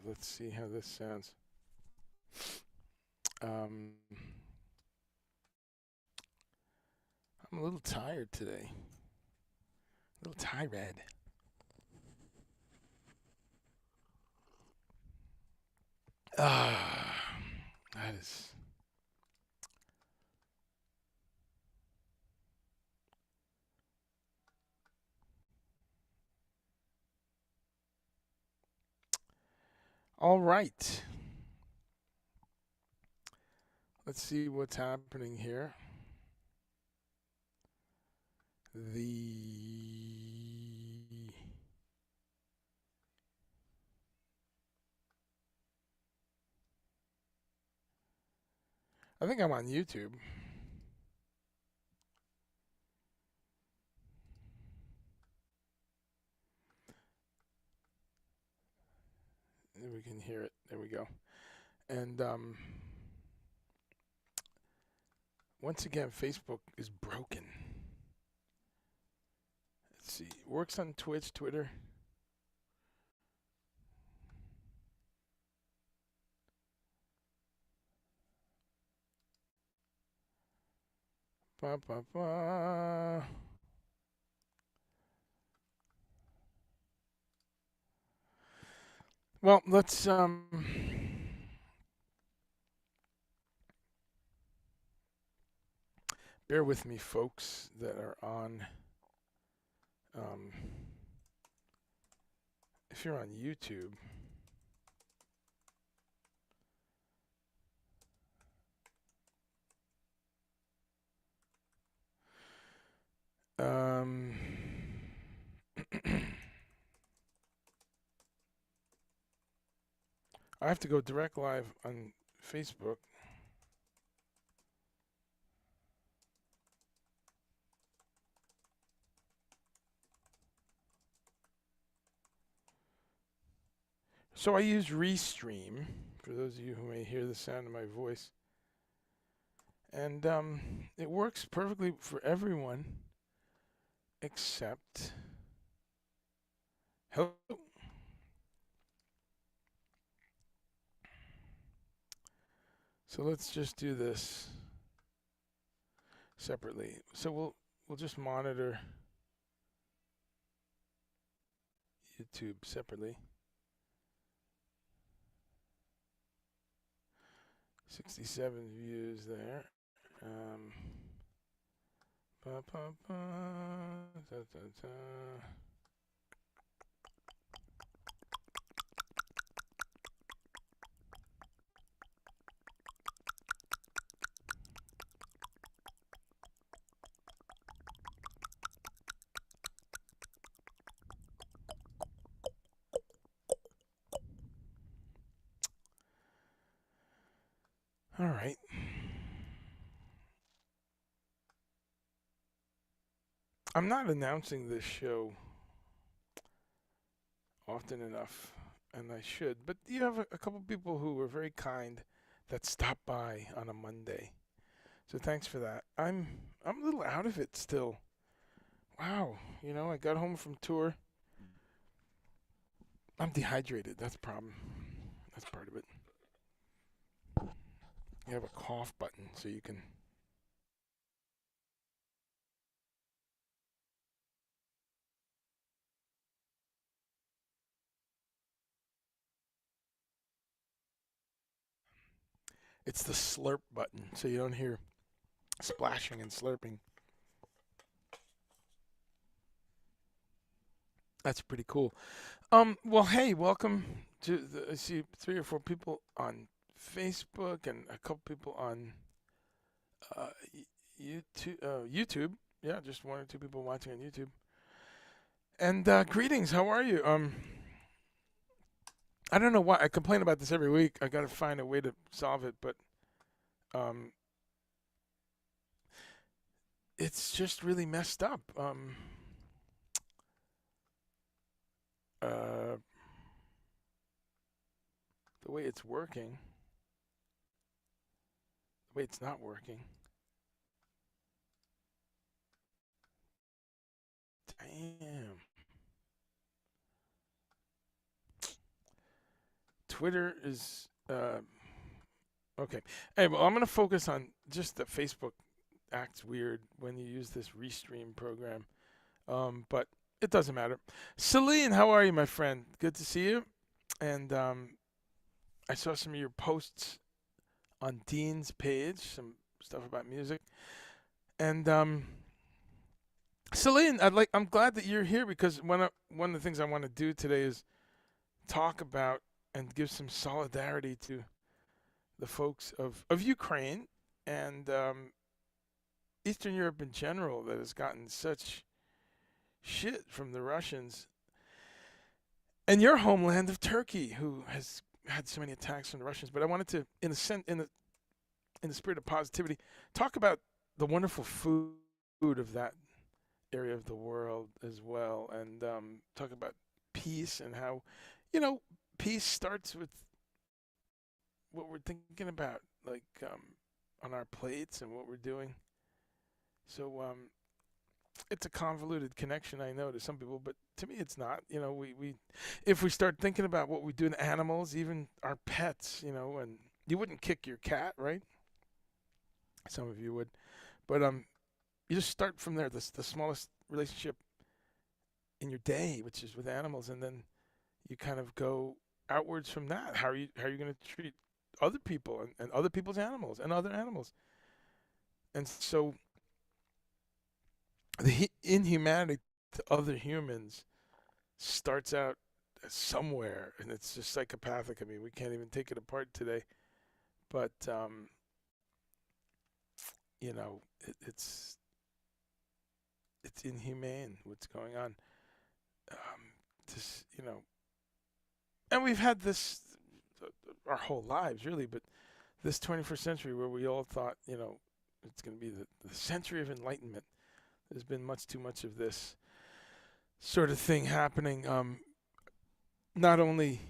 Let's see how this sounds. I'm a little tired today. A little tired. That is. All right. Let's see what's happening here. I think I'm on YouTube. We can hear it. There we go. And once again, Facebook is broken. Let's see. Works on Twitch, Twitter. Ba, ba, ba. Well, let's bear with me, folks that are on. If you're on YouTube, I have to go direct live on Facebook. So I use Restream, for those of you who may hear the sound of my voice. And it works perfectly for everyone except... Hello? So let's just do this separately. So we'll just monitor YouTube separately. 67 views there. Ba, ba, ba, da, da, da. All right. I'm not announcing this show often enough, and I should. But you have a couple people who were very kind that stopped by on a Monday. So thanks for that. I'm a little out of it still. Wow, I got home from tour. I'm dehydrated. That's a problem. That's part of it. You have a cough button so you can... It's the slurp button so you don't hear splashing and slurping. That's pretty cool. Well, hey, welcome to I see 3 or 4 people on Facebook and a couple people on YouTube. Yeah, just 1 or 2 people watching on YouTube. And greetings. How are you? I don't know why I complain about this every week. I got to find a way to solve it, but it's just really messed up. The way it's working, the way it's not working. Damn. Twitter is okay. Hey, well, I'm gonna focus on just that Facebook acts weird when you use this restream program. But it doesn't matter. Celine, how are you, my friend? Good to see you. And I saw some of your posts on Dean's page, some stuff about music. And Celine, I'm glad that you're here because one of the things I want to do today is talk about and give some solidarity to the folks of Ukraine and Eastern Europe in general that has gotten such shit from the Russians, and your homeland of Turkey, who has had so many attacks from the Russians. But I wanted to, in the spirit of positivity, talk about the wonderful food of that area of the world as well, and talk about peace and how, peace starts with what we're thinking about, like on our plates and what we're doing. So it's a convoluted connection, I know, to some people, but to me it's not. We if we start thinking about what we do to animals, even our pets, and you wouldn't kick your cat, right? Some of you would, but you just start from there. The smallest relationship in your day, which is with animals, and then you kind of go outwards from that. How are you going to treat other people and other people's animals and other animals? And so the inhumanity to other humans starts out somewhere, and it's just psychopathic. I mean, we can't even take it apart today, but it's inhumane what's going on. This, and we've had this our whole lives, really, but this 21st century where we all thought, it's going to be the century of enlightenment. There's been much too much of this sort of thing happening, not only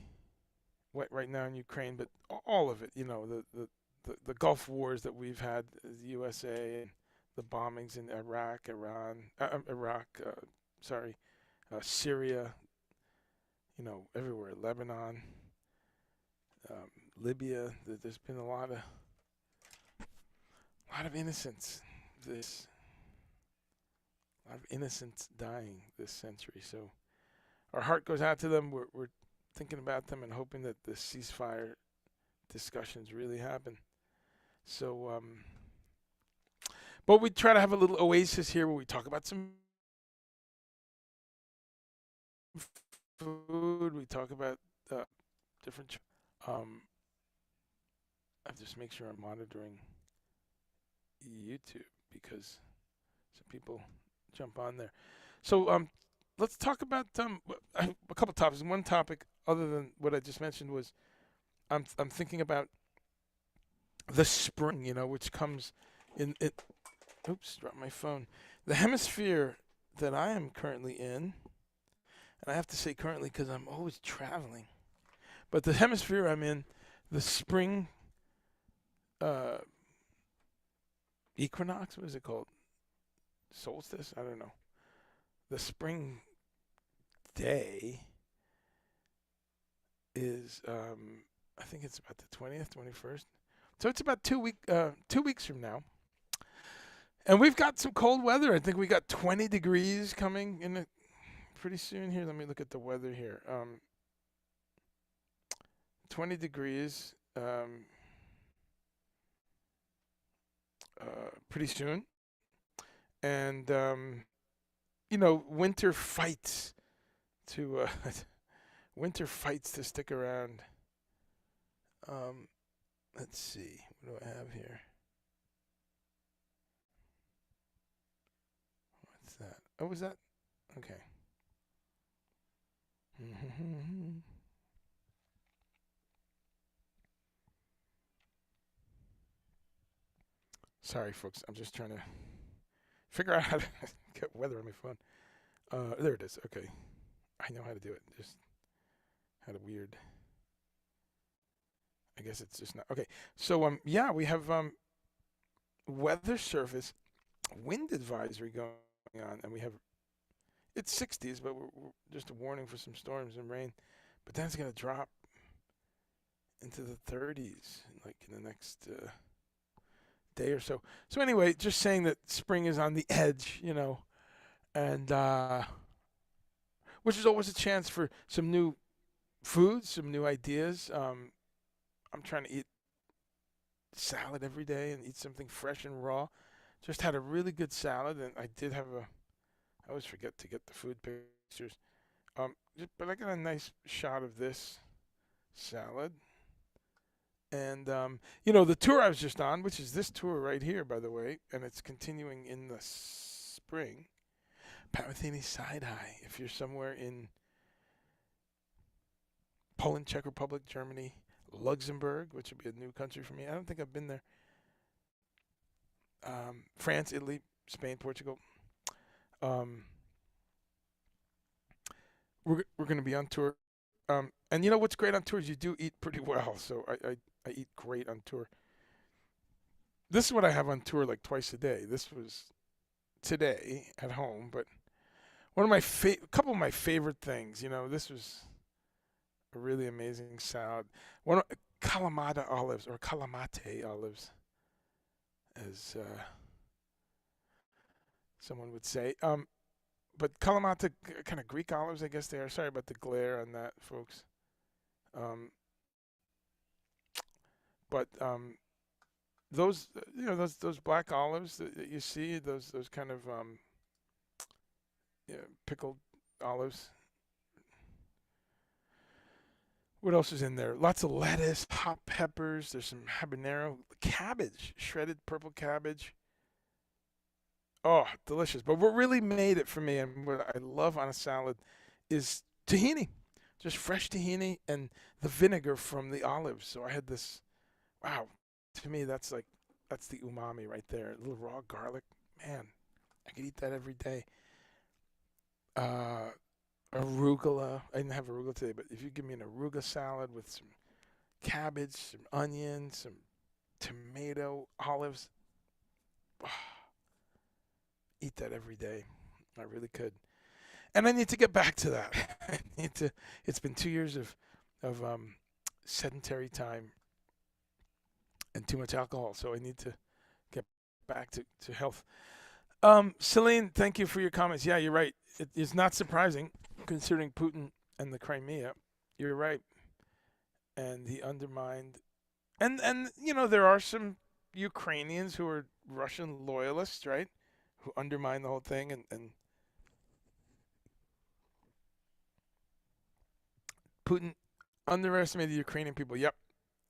right now in Ukraine, but all of it. The Gulf Wars that we've had, the USA, and the bombings in Syria, everywhere, Lebanon, Libya. There's been a lot of innocence. A lot of innocents dying this century. So our heart goes out to them. We're thinking about them and hoping that the ceasefire discussions really happen. So, but we try to have a little oasis here where we talk about some food. We talk about different. I just make sure I'm monitoring YouTube because some people jump on there. So let's talk about a couple topics. One topic, other than what I just mentioned, was I'm thinking about the spring, which comes in it. Oops, dropped my phone. The hemisphere that I am currently in, and I have to say currently because I'm always traveling, but the hemisphere I'm in, the spring equinox, what is it called? Solstice? I don't know. The spring day is, I think it's about the 20th, 21st. So it's about 2 weeks from now. And we've got some cold weather. I think we got 20 degrees coming in pretty soon here. Let me look at the weather here. 20 degrees pretty soon. And, winter fights to stick around. Let's see. What do I have here? What's that? Oh, was that? Okay. Sorry, folks. I'm just trying to figure out how to get weather on my phone. There it is. Okay. I know how to do it. Just had a weird. I guess it's just not. Okay. So, yeah, we have weather service wind advisory going on, and we have it's 60s, but we're just a warning for some storms and rain. But then it's going to drop into the 30s, like in the next day or so. So anyway, just saying that spring is on the edge, and which is always a chance for some new foods, some new ideas. I'm trying to eat salad every day and eat something fresh and raw. Just had a really good salad, and I did have a. I always forget to get the food pictures. But I got a nice shot of this salad. And the tour I was just on, which is this tour right here, by the way, and it's continuing in the spring. Pat Metheny Side High. If you're somewhere in Poland, Czech Republic, Germany, Luxembourg, which would be a new country for me. I don't think I've been there. France, Italy, Spain, Portugal. We're going to be on tour. And you know what's great on tour is you do eat pretty well. So I eat great on tour. This is what I have on tour like twice a day. This was today at home, but one of my couple of my favorite things. This was a really amazing salad. One Kalamata olives or Kalamate olives, as someone would say. But Kalamata, kind of Greek olives, I guess they are. Sorry about the glare on that, folks. But those, those black olives that you see, those kind of pickled olives. What else is in there? Lots of lettuce, hot peppers. There's some habanero, cabbage, shredded purple cabbage. Oh, delicious. But what really made it for me and what I love on a salad is tahini. Just fresh tahini and the vinegar from the olives. So I had this, wow, to me that's the umami right there. A little raw garlic. Man, I could eat that every day. Arugula. I didn't have arugula today, but if you give me an arugula salad with some cabbage, some onion, some tomato, olives, eat that every day. I really could. And I need to get back to that. I need to. It's been 2 years of sedentary time and too much alcohol, so I need to get back to health. Celine, thank you for your comments. Yeah, you're right. It is not surprising considering Putin and the Crimea. You're right. And he undermined. And there are some Ukrainians who are Russian loyalists, right? Who undermine the whole thing and Putin underestimated the Ukrainian people. Yep.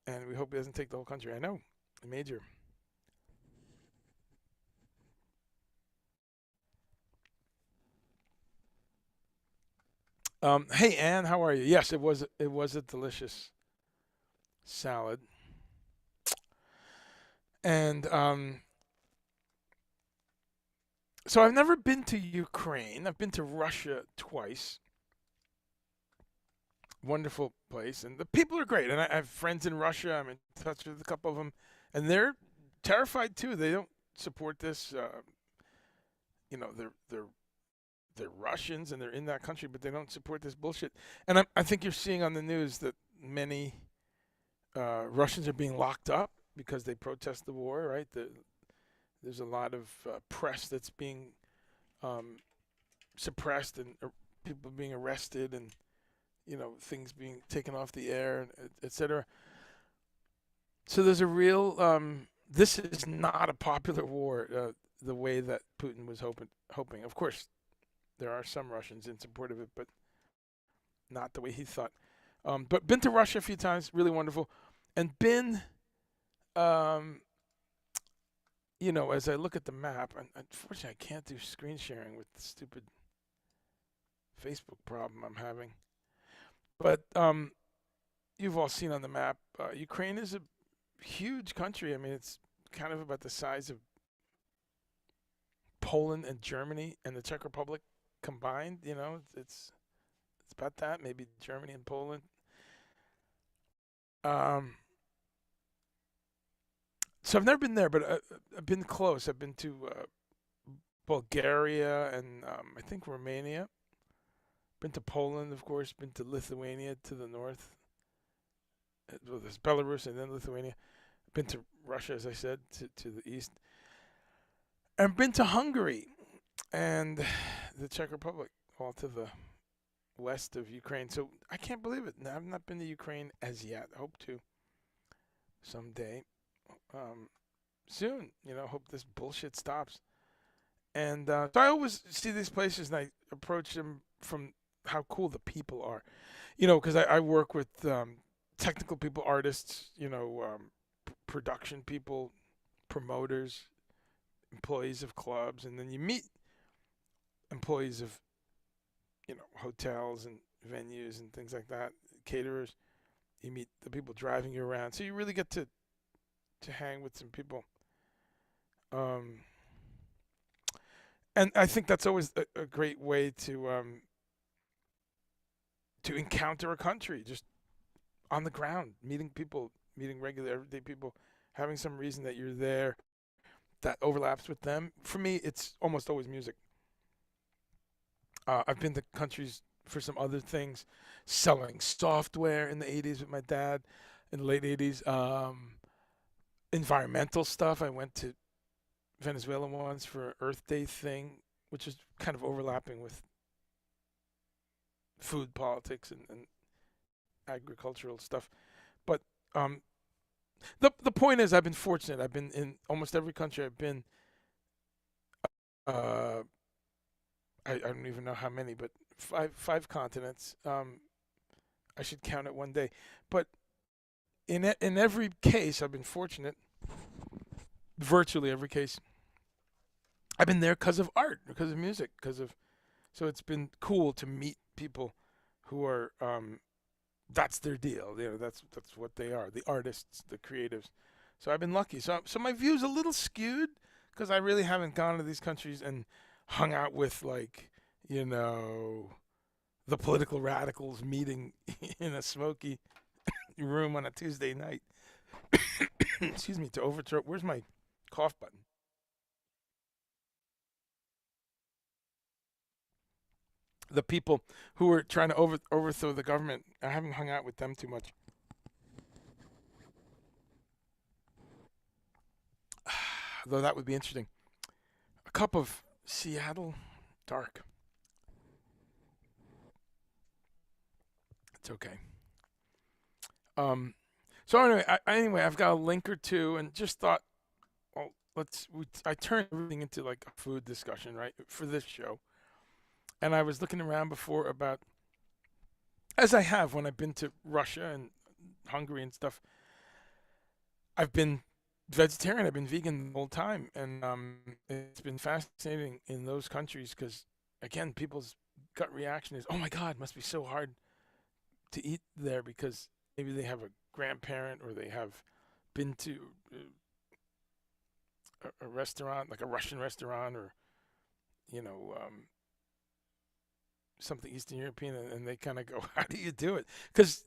And we hope he doesn't take the whole country. I know. Major. Hey Anne, how are you? Yes, it was a delicious salad. And so I've never been to Ukraine. I've been to Russia twice. Wonderful place, and the people are great. And I have friends in Russia. I'm in touch with a couple of them, and they're terrified too. They don't support this. They're Russians and they're in that country, but they don't support this bullshit. And I think you're seeing on the news that many Russians are being locked up because they protest the war. Right? There's a lot of press that's being suppressed and people being arrested and things being taken off the air, etc. So there's a real. This is not a popular war the way that Putin was hoping. Of course, there are some Russians in support of it, but not the way he thought. But been to Russia a few times, really wonderful, and been. As I look at the map, unfortunately, I can't do screen sharing with the stupid Facebook problem I'm having. But you've all seen on the map, Ukraine is a huge country. I mean, it's kind of about the size of Poland and Germany and the Czech Republic combined. It's about that, maybe Germany and Poland. So I've never been there, but I've been close. I've been to Bulgaria and I think Romania. Been to Poland, of course. Been to Lithuania to the north. Well, there's Belarus and then Lithuania. Been to Russia, as I said, to the east, and been to Hungary and the Czech Republic, all to the west of Ukraine. So I can't believe it. I've not been to Ukraine as yet. I hope to someday, um, soon. Hope this bullshit stops. And so I always see these places and I approach them from how cool the people are. Because I work with technical people, artists, production people, promoters, employees of clubs, and then you meet employees of, hotels and venues and things like that, caterers. You meet the people driving you around, so you really get to hang with some people. Um, and I think that's always a great way to encounter a country, just on the ground, meeting people, meeting regular everyday people, having some reason that you're there that overlaps with them. For me, it's almost always music. I've been to countries for some other things, selling software in the 80s with my dad, in the late 80s. Environmental stuff. I went to Venezuela once for an Earth Day thing, which is kind of overlapping with food politics and agricultural stuff. But um, the point is, I've been fortunate. I've been in almost every country I've been. Uh, I don't even know how many, but five continents. I should count it one day. But in every case, I've been fortunate. Virtually every case, I've been there because of art, because of music, because of. So it's been cool to meet people who are that's their deal. That's what they are. The artists, the creatives. So I've been lucky. So my view's a little skewed because I really haven't gone to these countries and hung out with like the political radicals meeting in a smoky room on a Tuesday night. Excuse me, to overthrow. Where's my cough button? The people who are trying to overthrow the government. I haven't hung out with them too much. Though that would be interesting. A cup of Seattle dark. It's okay. Um. So anyway, I've got a link or two, and just thought, well, I turned everything into like a food discussion, right, for this show. And I was looking around before about, as I have when I've been to Russia and Hungary and stuff. I've been vegetarian. I've been vegan the whole time, and it's been fascinating in those countries because, again, people's gut reaction is, "Oh my God, it must be so hard to eat there," because maybe they have a grandparent or they have been to a restaurant, like a Russian restaurant, or you know something Eastern European, and they kind of go, "How do you do it?" Because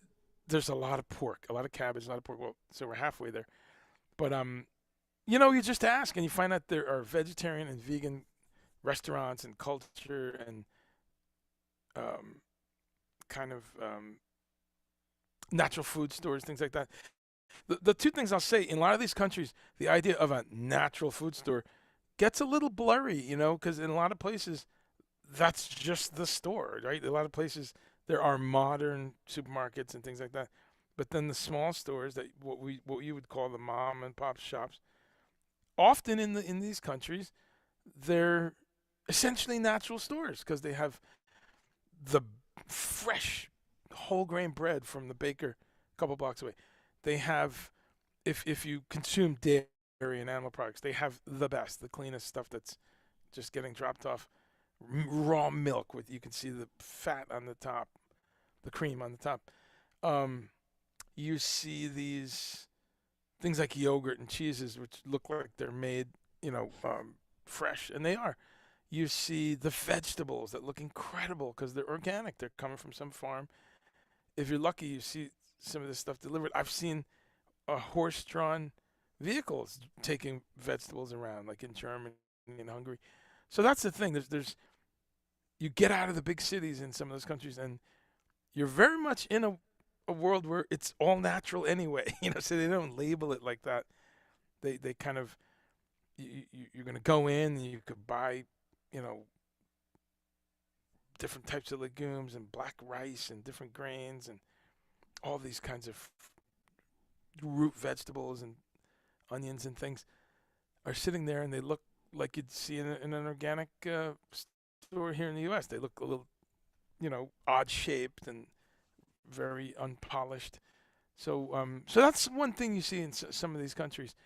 there's a lot of pork, a lot of cabbage, a lot of pork. Well, so we're halfway there. But you just ask, and you find out there are vegetarian and vegan restaurants and culture and um, kind of natural food stores, things like that. The two things I'll say in a lot of these countries, the idea of a natural food store gets a little blurry, because in a lot of places that's just the store, right? A lot of places there are modern supermarkets and things like that, but then the small stores that what you would call the mom and pop shops, often in these countries, they're essentially natural stores because they have the fresh whole grain bread from the baker a couple blocks away. They have, if you consume dairy and animal products, they have the best, the cleanest stuff that's just getting dropped off. Raw milk with, you can see the fat on the top, the cream on the top. You see these things like yogurt and cheeses, which look like they're made, fresh, and they are. You see the vegetables that look incredible because they're organic. They're coming from some farm. If you're lucky, you see some of this stuff delivered. I've seen horse-drawn vehicles taking vegetables around, like in Germany and Hungary. So that's the thing. There's you get out of the big cities in some of those countries, and you're very much in a a world where it's all natural anyway, so they don't label it like that. They kind of you're gonna go in and you could buy, you know, different types of legumes and black rice and different grains and all these kinds of root vegetables and onions and things are sitting there, and they look like you'd see in an organic store here in the U.S. They look a little, odd shaped and very unpolished. So that's one thing you see in some of these countries.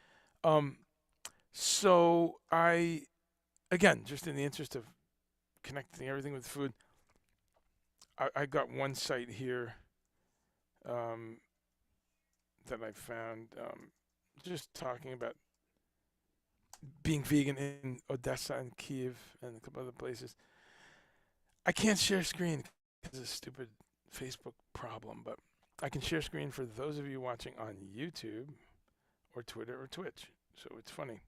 Um, so I, again, just in the interest of connecting everything with food, I got one site here um, that I found just talking about being vegan in Odessa and Kiev and a couple other places. I can't share screen because of a stupid Facebook problem, but I can share screen for those of you watching on YouTube or Twitter or Twitch. So it's funny.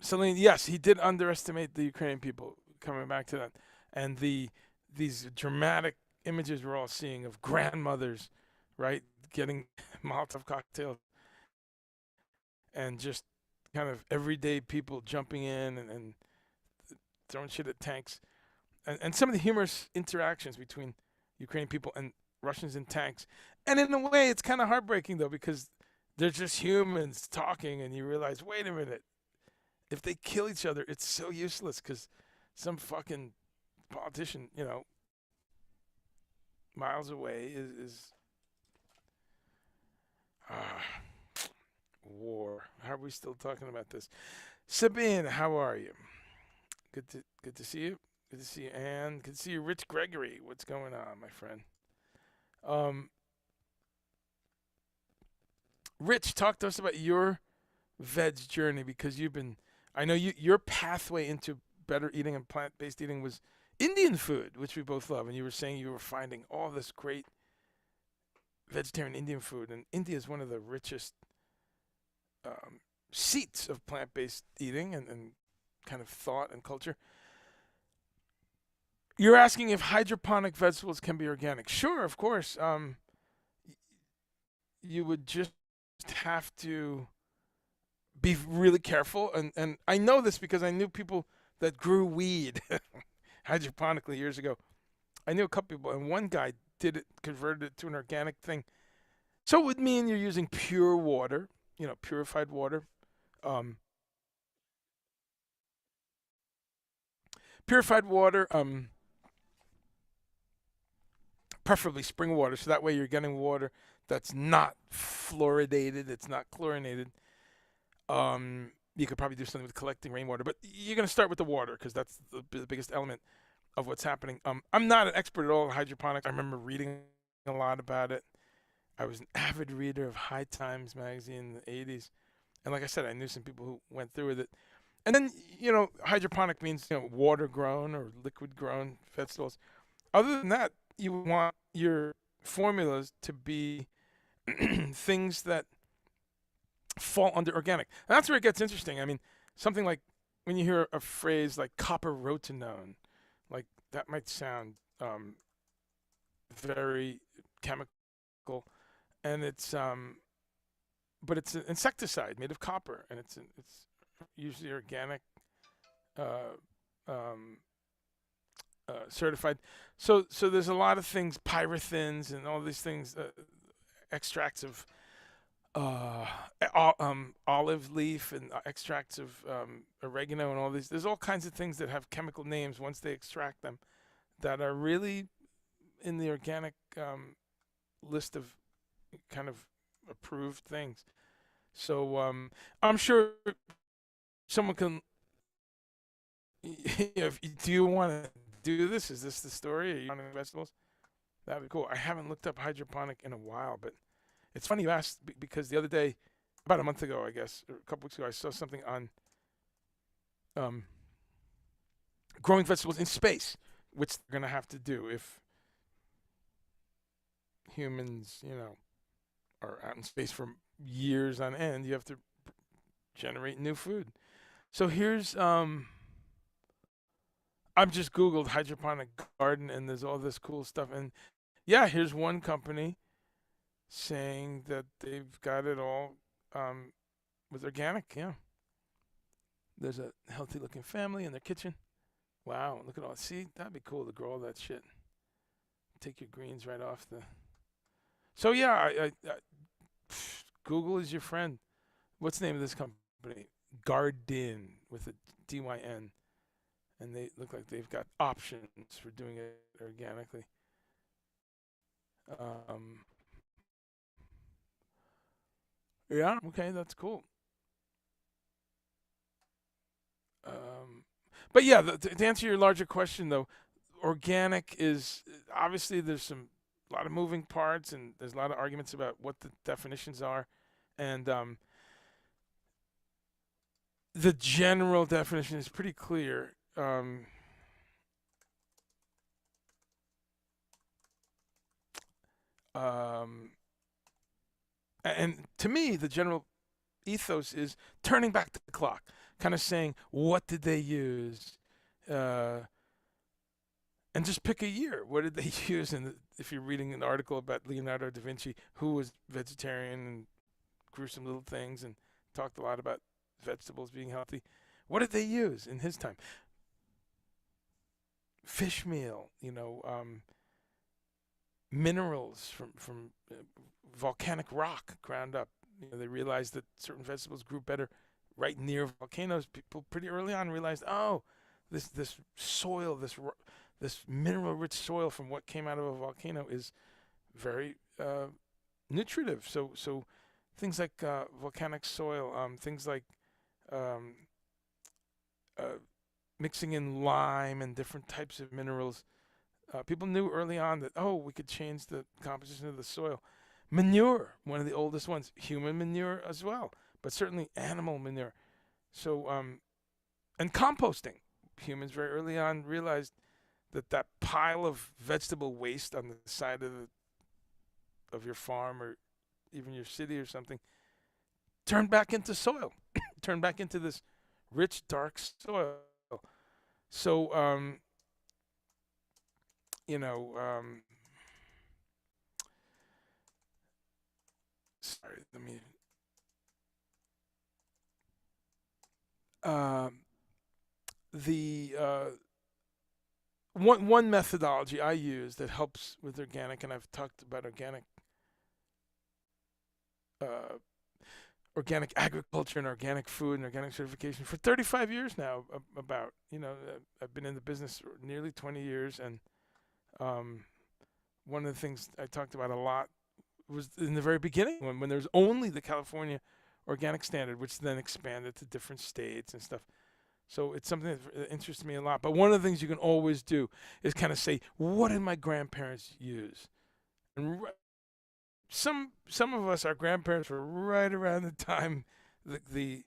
Celine, yes, he did underestimate the Ukrainian people. Coming back to that, and these dramatic images we're all seeing of grandmothers, right, getting Molotov cocktails, and just kind of everyday people jumping in and throwing shit at tanks, and some of the humorous interactions between Ukrainian people and Russians in tanks. And in a way, it's kind of heartbreaking though, because they're just humans talking, and you realize, wait a minute, if they kill each other, it's so useless because some fucking politician, miles away is war. How are we still talking about this? Sabine, how are you? Good to see you. Good to see you, Anne. Good to see you, Rich Gregory. What's going on, my friend? Rich, talk to us about your veg journey, because I know your pathway into better eating and plant-based eating was Indian food, which we both love. And you were saying you were finding all this great vegetarian Indian food, and India is one of the richest seats of plant-based eating and kind of thought and culture. You're asking if hydroponic vegetables can be organic. Sure, of course. You would just have to be really careful. And I know this because I knew people that grew weed hydroponically years ago. I knew a couple people, and one guy did it, converted it to an organic thing. So it would mean you're using pure water, purified water. Purified water, preferably spring water, so that way you're getting water that's not fluoridated, it's not chlorinated. You could probably do something with collecting rainwater, but you're going to start with the water because that's the biggest element of what's happening. I'm not an expert at all in hydroponics. I remember reading a lot about it. I was an avid reader of High Times magazine in the 80s. And like I said, I knew some people who went through with it. And then, hydroponic means, water grown or liquid grown vegetables. Other than that, you want your formulas to be things that fall under organic. And that's where it gets interesting. I mean, something like when you hear a phrase like copper rotenone, like that might sound very chemical, and but it's an insecticide made of copper, and it's usually organic, certified. So there's a lot of things, pyrothins and all these things, extracts of olive leaf and extracts of oregano and all these. There's all kinds of things that have chemical names once they extract them that are really in the organic list of kind of approved things. So I'm sure someone can. Do you want to do this? Is this the story? Are you wanting vegetables? That'd be cool. I haven't looked up hydroponic in a while, but it's funny you asked because the other day, about a month ago, I guess, or a couple weeks ago, I saw something on growing vegetables in space, which they're going to have to do if humans, are out in space for years on end. You have to generate new food. So here's I'm just Googled hydroponic garden, and there's all this cool stuff. And yeah, here's one company saying that they've got it all with organic. Yeah, there's a healthy looking family in their kitchen. Wow, look at all. See, that'd be cool to grow all that shit. Take your greens right off the. So yeah, Google is your friend. What's the name of this company? Garden with a DYN, and they look like they've got options for doing it organically. Um, yeah, okay, that's cool. Um, but yeah, to answer your larger question though, organic is obviously there's a lot of moving parts and there's a lot of arguments about what the definitions are, and the general definition is pretty clear. Um, and to me, the general ethos is turning back the clock, kind of saying, what did they use? Uh, and just pick a year. What did they use? And if you're reading an article about Leonardo da Vinci, who was vegetarian and grew some little things and talked a lot about vegetables being healthy, what did they use in his time? Fish meal, minerals from volcanic rock ground up. They realized that certain vegetables grew better right near volcanoes. People pretty early on realized, oh, this soil, this mineral rich soil from what came out of a volcano is very nutritive. So things like volcanic soil, things like um, uh, mixing in lime and different types of minerals. People knew early on that, oh, we could change the composition of the soil. Manure, one of the oldest ones. Human manure as well, but certainly animal manure. So, and composting. Humans very early on realized that pile of vegetable waste on the side of your farm or even your city or something turned back into soil, turned back into this rich, dark soil. So, you know, sorry, let me. Um, the one methodology I use that helps with organic, and I've talked about uh, organic agriculture and organic food and organic certification for 35 years now. About I've been in the business for nearly 20 years, and um, one of the things I talked about a lot was in the very beginning when there was only the California organic standard, which then expanded to different states and stuff. So it's something that interests me a lot. But one of the things you can always do is kind of say, what did my grandparents use? And some of us, our grandparents were right around the time the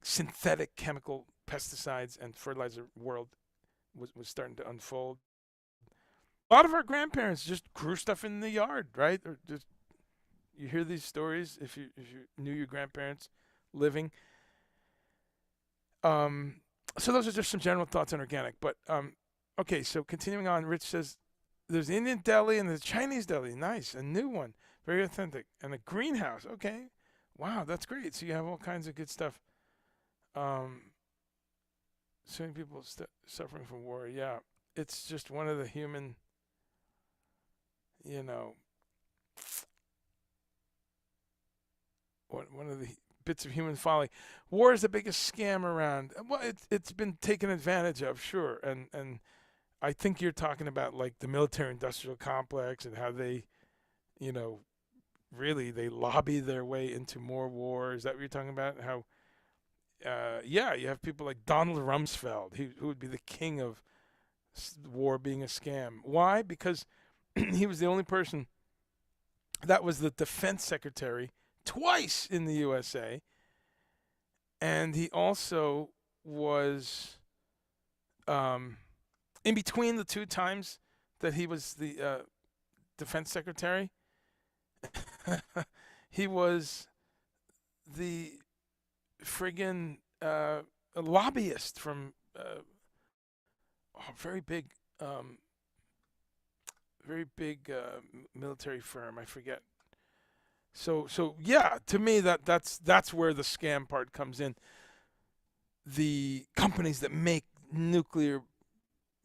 synthetic chemical pesticides and fertilizer world was starting to unfold. A lot of our grandparents just grew stuff in the yard, right? Or just you hear these stories if you knew your grandparents living. Um, so those are just some general thoughts on organic. But okay, so continuing on, Rich says there's Indian deli and there's Chinese deli. Nice, a new one, very authentic, and a greenhouse. Okay, wow, that's great. So you have all kinds of good stuff. Um, so many people suffering from war. Yeah, it's just one of the human, you know, one of the bits of human folly. War is the biggest scam around. Well, it's been taken advantage of, sure, and I think you're talking about like the military-industrial complex and how they, you know, really they lobby their way into more war. Is that what you're talking about? How, yeah, you have people like Donald Rumsfeld, who would be the king of war being a scam. Why? Because he was the only person that was the defense secretary twice in the USA, and he also was in between the two times that he was the defense secretary. He was the friggin' lobbyist from very big, um, very big military firm. I forget. So yeah, to me that's where the scam part comes in. The companies that make nuclear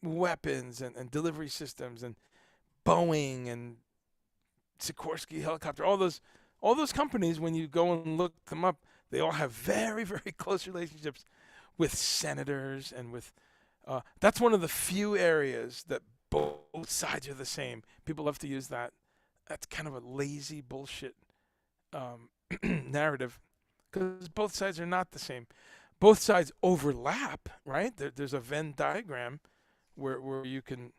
weapons and delivery systems and Boeing and Sikorsky helicopter, all those companies, when you go and look them up, they all have very, very close relationships with senators and with. That's one of the few areas that both sides are the same. People love to use that. That's kind of a lazy bullshit um, narrative because both sides are not the same. Both sides overlap, right? There's a Venn diagram where you can,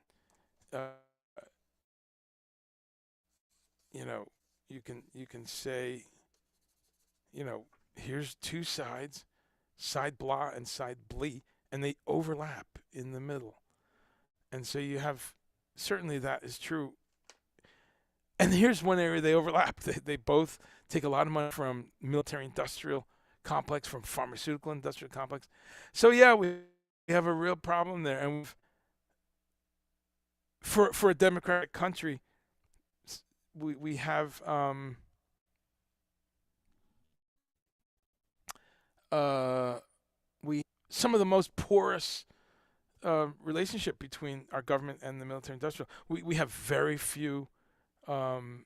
uh, you know, you can say, you know, here's two sides, side blah and side blee, and they overlap in the middle. And so you have certainly that is true. And here's one area they overlap. They both take a lot of money from military industrial complex, from pharmaceutical industrial complex. So yeah, we have a real problem there. And for a democratic country, we have uh, we some of the most porous relationship between our government and the military industrial. We have very few um,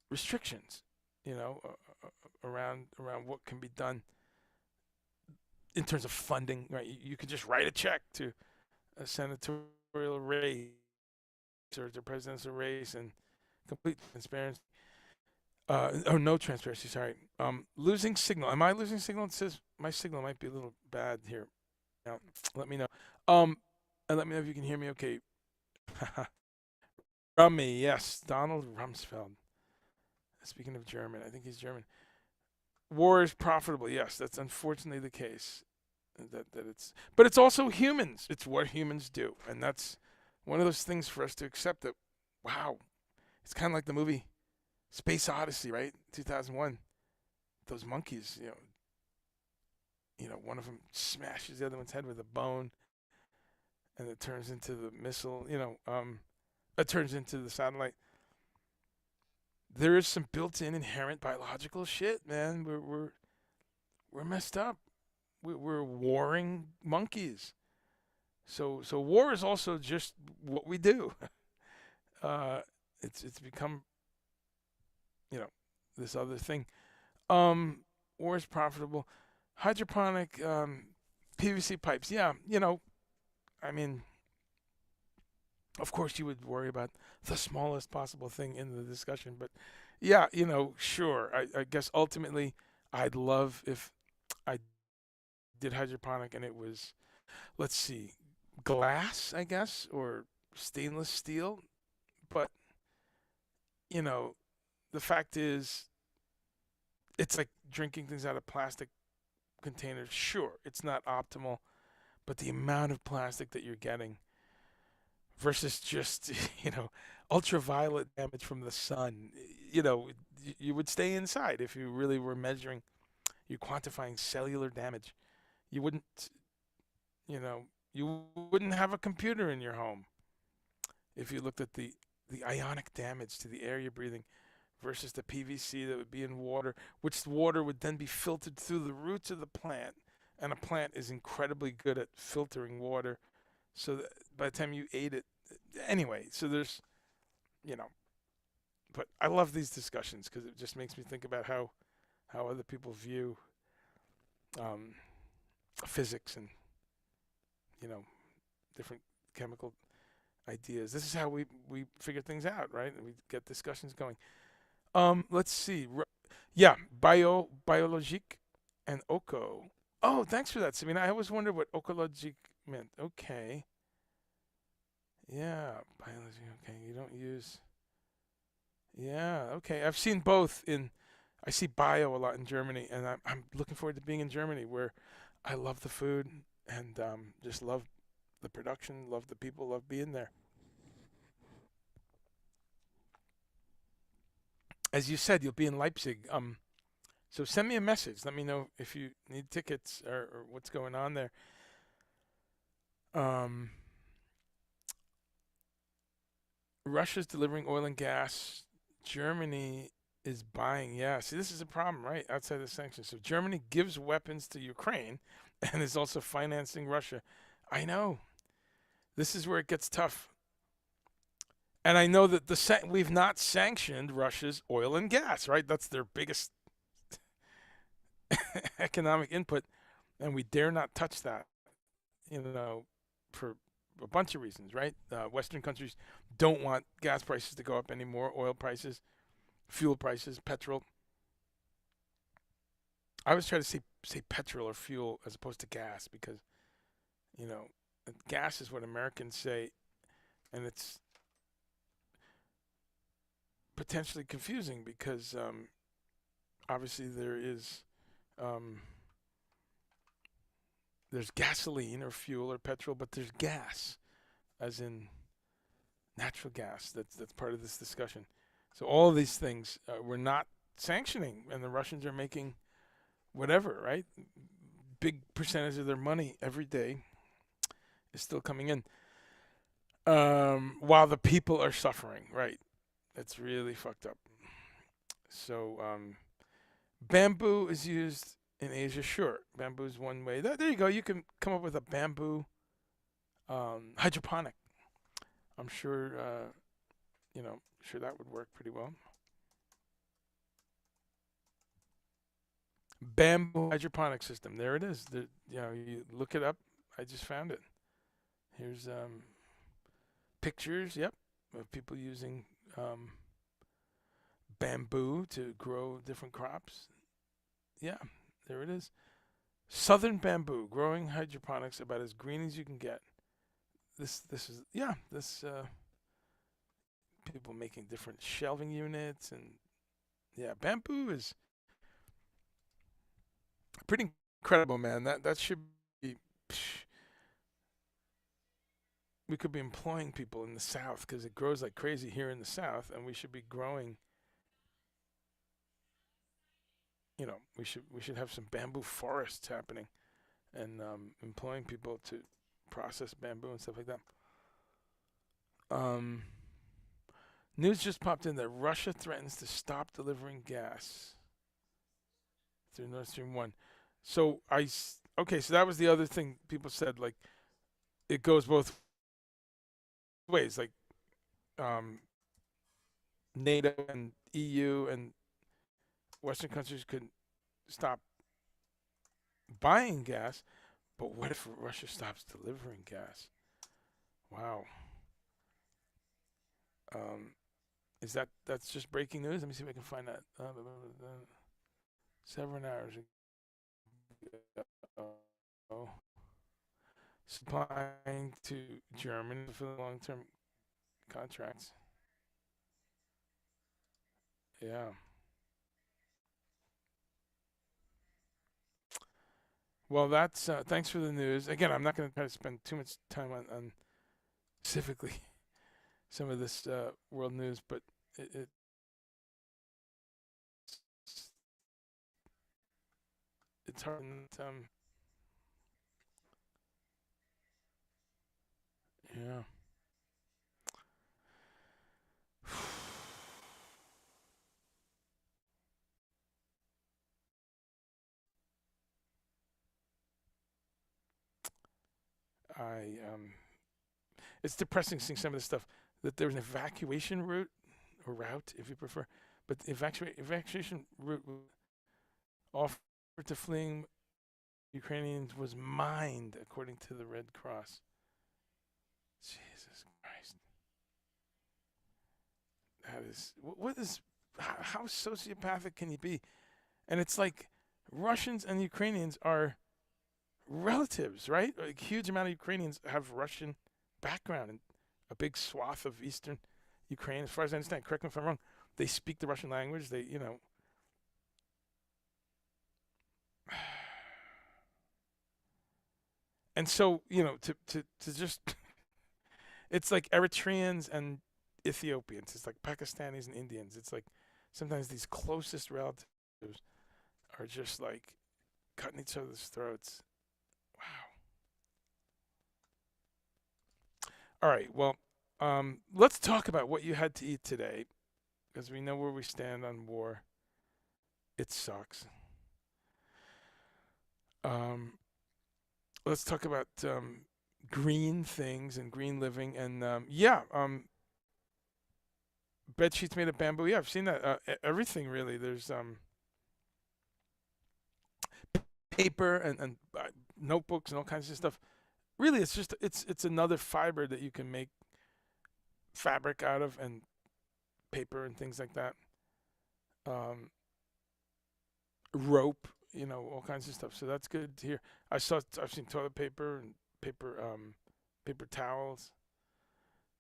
restrictions, you know, around what can be done in terms of funding. Right, you could just write a check to a senatorial race or the presidential race and complete transparency. No transparency. Sorry. Losing signal. Am I losing signal? It says my signal might be a little bad here. Now, let me know. Um, and let me know if you can hear me. Okay. Rummy, yes, Donald Rumsfeld. Speaking of German, I think he's German. War is profitable. Yes, that's unfortunately the case. That it's, but it's also humans. It's what humans do, and that's one of those things for us to accept. That, wow, it's kind of like the movie Space Odyssey, right? 2001. Those monkeys, one of them smashes the other one's head with a bone, and it turns into the missile. It turns into the satellite. There is some built-in inherent biological shit, man. We're messed up. We're warring monkeys. So war is also just what we do. Uh, it's become this other thing. War is profitable. Hydroponic PVC pipes. Yeah, I mean, of course you would worry about the smallest possible thing in the discussion, but yeah, sure. I guess ultimately I'd love if I did hydroponic and it was, let's see, glass, I guess, or stainless steel. But, you know, the fact is, it's like drinking things out of plastic containers. Sure, it's not optimal, but the amount of plastic that you're getting versus just, ultraviolet damage from the sun, you would stay inside if you really were measuring, you're quantifying cellular damage. You wouldn't, you wouldn't have a computer in your home if you looked at the ionic damage to the air you're breathing versus the PVC that would be in water, which water would then be filtered through the roots of the plant. And a plant is incredibly good at filtering water. So that by the time you ate it, anyway, so there's, you know, but I love these discussions because it just makes me think about how other people view um, physics and, you know, different chemical ideas. This is how we figure things out, right? We get discussions going. Let's see. Yeah, biologique and Oko. Oh, thanks for that, Sabina. I always wondered what Okologique meant. Okay. Yeah, biology. Okay, you don't use. Yeah, okay. I've seen both in. I see bio a lot in Germany, and I'm looking forward to being in Germany, where I love the food and just love the production, love the people, love being there. As you said, you'll be in Leipzig. So send me a message. Let me know if you need tickets or what's going on there. Um, Russia's delivering oil and gas. Germany is buying. Yeah, see, this is a problem, right? Outside the sanctions. So Germany gives weapons to Ukraine and is also financing Russia. I know. This is where it gets tough. And I know that we've not sanctioned Russia's oil and gas, right? That's their biggest economic input, and we dare not touch that. For a bunch of reasons, right? Western countries don't want gas prices to go up anymore, oil prices, fuel prices, petrol. I always try to say petrol or fuel as opposed to gas because, you know, gas is what Americans say, and it's potentially confusing because obviously um, there's gasoline or fuel or petrol, but there's gas, as in natural gas. That's part of this discussion. So all of these things we're not sanctioning, and the Russians are making whatever, right? Big percentage of their money every day is still coming in, while the people are suffering. Right? It's really fucked up. So bamboo is used in Asia. Sure, bamboo is one way. There you go. You can come up with a bamboo hydroponic. I'm sure sure that would work pretty well. Bamboo hydroponic system. There it is. You look it up. I just found it. Here's pictures. Yep, of people using bamboo to grow different crops. Yeah, there it is. Southern bamboo growing hydroponics, about as green as you can get. This is this people making different shelving units, and yeah, bamboo is pretty incredible, man. That should be. We could be employing people in the South because it grows like crazy here in the South, and we should be growing. We should have some bamboo forests happening, and employing people to process bamboo and stuff like that. Um, News just popped in that Russia threatens to stop delivering gas through Nord Stream 1. So okay, so that was the other thing people said, like it goes both ways, like um, NATO and EU and Western countries could stop buying gas, but what if Russia stops delivering gas? Wow. Um, that's just breaking news? Let me see if I can find that. 7 hours ago, supplying to Germany for the long-term contracts. Yeah. Well, that's thanks for the news. Again, I'm not going to try to spend too much time on specifically some of this world news, but it's it's hard. Yeah. I It's depressing seeing some of the stuff that there's an evacuation route or route, if you prefer, but the evacuation route offered to fleeing Ukrainians was mined, according to the Red Cross. Jesus Christ, that is what is how sociopathic can you be? And it's like Russians and Ukrainians are relatives, right? Like, a huge amount of Ukrainians have Russian background, and a big swath of eastern Ukraine, as far as I understand, correct me if I'm wrong, they speak the Russian language. And so, to just, it's like Eritreans and Ethiopians. It's like Pakistanis and Indians. It's like sometimes these closest relatives are just like cutting each other's throats. Wow. All right. Well, let's talk about what you had to eat today, because we know where we stand on war. It sucks. Um, let's talk about green things and green living, and bed sheets made of bamboo. Yeah, I've seen that. Everything really. There's paper and notebooks and all kinds of stuff. Really, it's another fiber that you can make fabric out of, and paper and things like that. Um, Rope, all kinds of stuff. So that's good to hear. I've seen toilet paper and paper towels.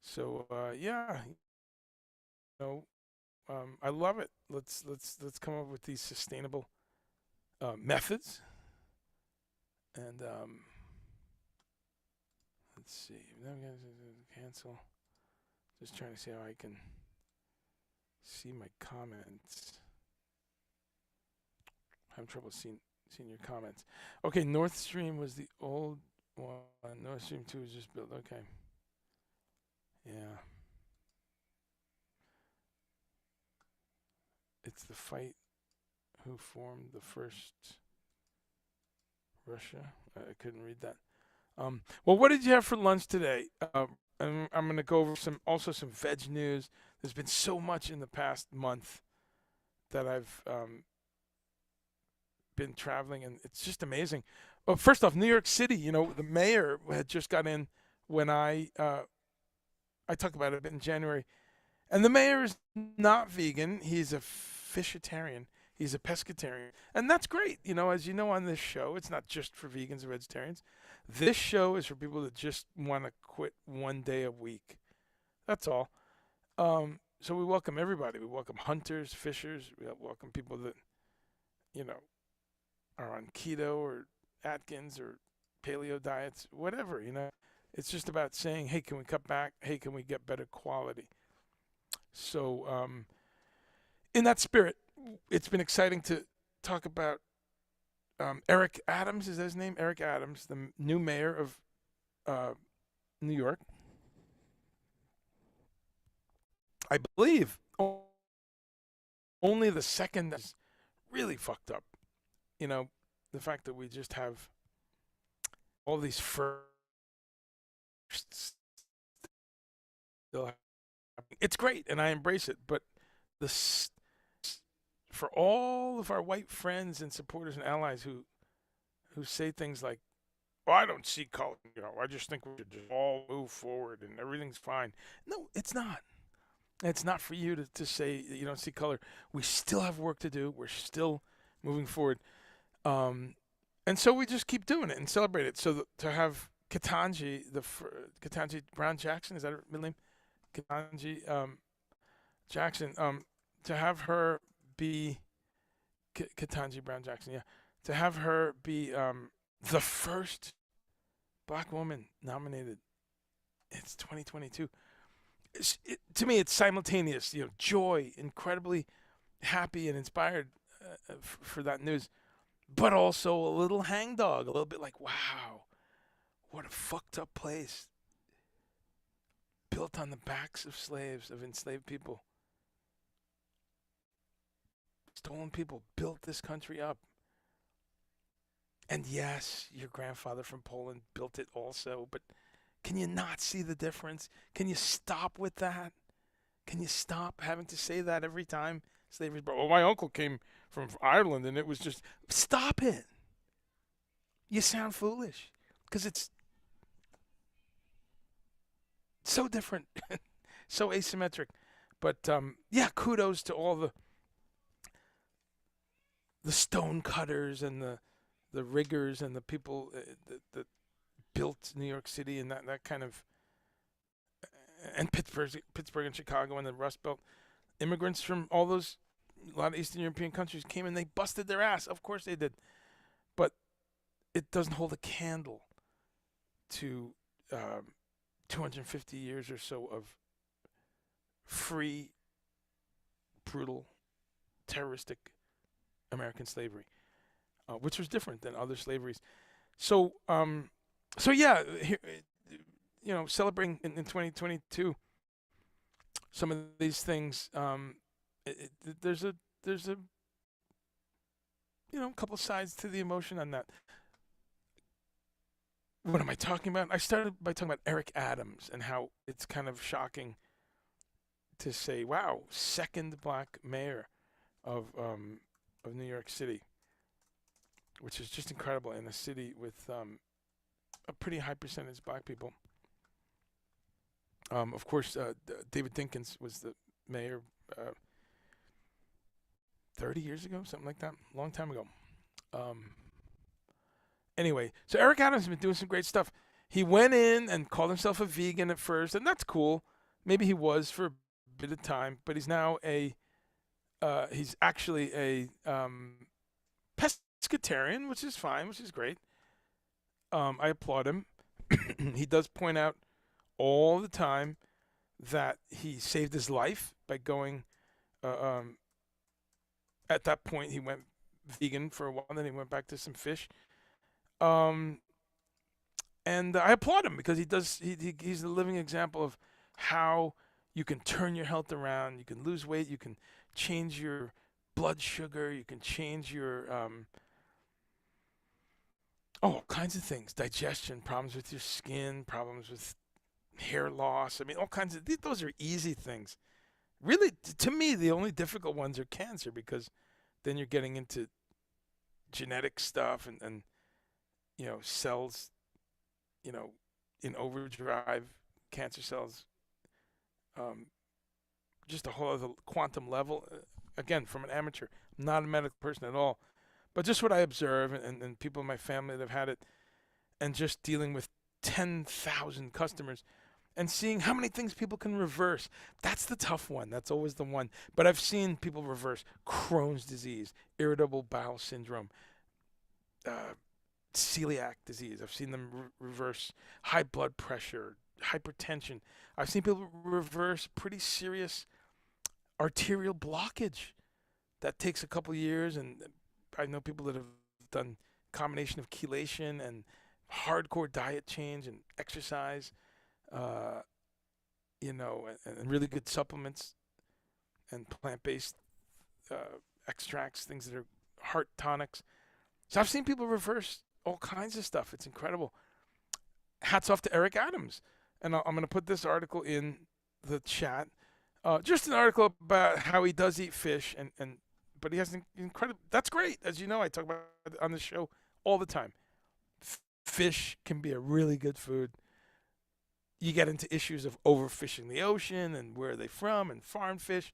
So yeah, know, I love it. Let's come up with these sustainable methods, and let's see. Now we gotta cancel. Just trying to see how I can see my comments. I'm having trouble seeing your comments. Okay, North Stream was the old one. North Stream 2 was just built. Okay. Yeah. It's the fight who formed the first Russia. I couldn't read that. Well, what did you have for lunch today? I'm going to go over some veg news. There's been so much in the past month that I've been traveling, and it's just amazing. Well, first off, New York City. The mayor had just got in when I talked about it a bit in January, and the mayor is not vegan. He's a fishitarian. He's a pescatarian, and that's great. As you know on this show, it's not just for vegans or vegetarians. This show is for people that just want to quit one day a week. That's all. So we welcome everybody. We welcome hunters, fishers. We welcome people that, are on keto or Atkins or paleo diets, whatever. It's just about saying, hey, can we cut back? Hey, can we get better quality? So, in that spirit, it's been exciting to talk about Eric Adams. Is that his name? Eric Adams, the new mayor of New York. I believe only the second that's really fucked up. The fact that we just have all these firsts still happening. It's great, and I embrace it. But for all of our white friends and supporters and allies who say things like, "Well, I don't see color. I just think we should just all move forward and everything's fine." No, it's not. It's not for you to say that you don't see color. We still have work to do. We're still moving forward. And so we just keep doing it and celebrate it. So to have Ketanji, Ketanji Brown Jackson, is that her middle name? Ketanji Jackson. To have her be Ketanji Brown Jackson, yeah. To have her be the first black woman nominated. It's 2022. To me, it's simultaneous. Joy, incredibly happy and inspired for that news, but also a little hangdog, a little bit like, wow, what a fucked up place, built on the backs of slaves, of enslaved people. Stolen people built this country up. And yes, your grandfather from Poland built it also, but can you not see the difference? Can you stop with that? Can you stop having to say that every time slavery's brought? Well, my uncle came from Ireland, and it was just, stop it. You sound foolish, because it's so different, so asymmetric. But yeah, kudos to all the stone cutters and the riggers and the people that built New York City and that kind of, and Pittsburgh and Chicago and the Rust Belt. Immigrants from all those, a lot of Eastern European countries came and they busted their ass. Of course they did. But it doesn't hold a candle to 250 years or so of free, brutal, terroristic American slavery, which was different than other slaveries. So yeah, here, celebrating in 2022 some of these things. There's a couple sides to the emotion on that. What am I talking about? I started by talking about Eric Adams and how it's kind of shocking to say, wow, second black mayor of New York City, which is just incredible in a city with a pretty high percentage of black people. Of course, David Dinkins was the mayor 30 years ago, something like that, a long time ago. Um, anyway, so Eric Adams has been doing some great stuff. He went in and called himself a vegan at first, and that's cool. Maybe he was for a bit of time, but he's now he's actually a pescatarian, which is fine, which is great. I applaud him. He does point out all the time that he saved his life by going. At that point, he went vegan for a while, then he went back to some fish. Um, and I applaud him because he does. He's a living example of how you can turn your health around. You can lose weight. You can change your blood sugar. You can change your all kinds of things. Digestion, problems with your skin, problems with hair loss. I mean, all kinds of those are easy things. Really, to me, the only difficult ones are cancer because then you're getting into genetic stuff and cells, in overdrive, cancer cells, um, just a whole other quantum level. Again, from an amateur, I'm not a medical person at all, but just what I observe and people in my family that have had it, and just dealing with 10,000 customers and seeing how many things people can reverse. That's the tough one. That's always the one. But I've seen people reverse Crohn's disease, irritable bowel syndrome, celiac disease. I've seen them reverse high blood pressure, hypertension. I've seen people reverse pretty serious arterial blockage. That takes a couple years, and I know people that have done combination of chelation and hardcore diet change and exercise, uh, and really good supplements and plant-based extracts, things that are heart tonics. So I've seen people reverse all kinds of stuff. It's incredible. Hats off to Eric Adams. And I'm going to put this article in the chat. Just an article about how he does eat fish, but he has an incredible. That's great. As you know, I talk about it on the show all the time. Fish can be a really good food. You get into issues of overfishing the ocean and where are they from and farm fish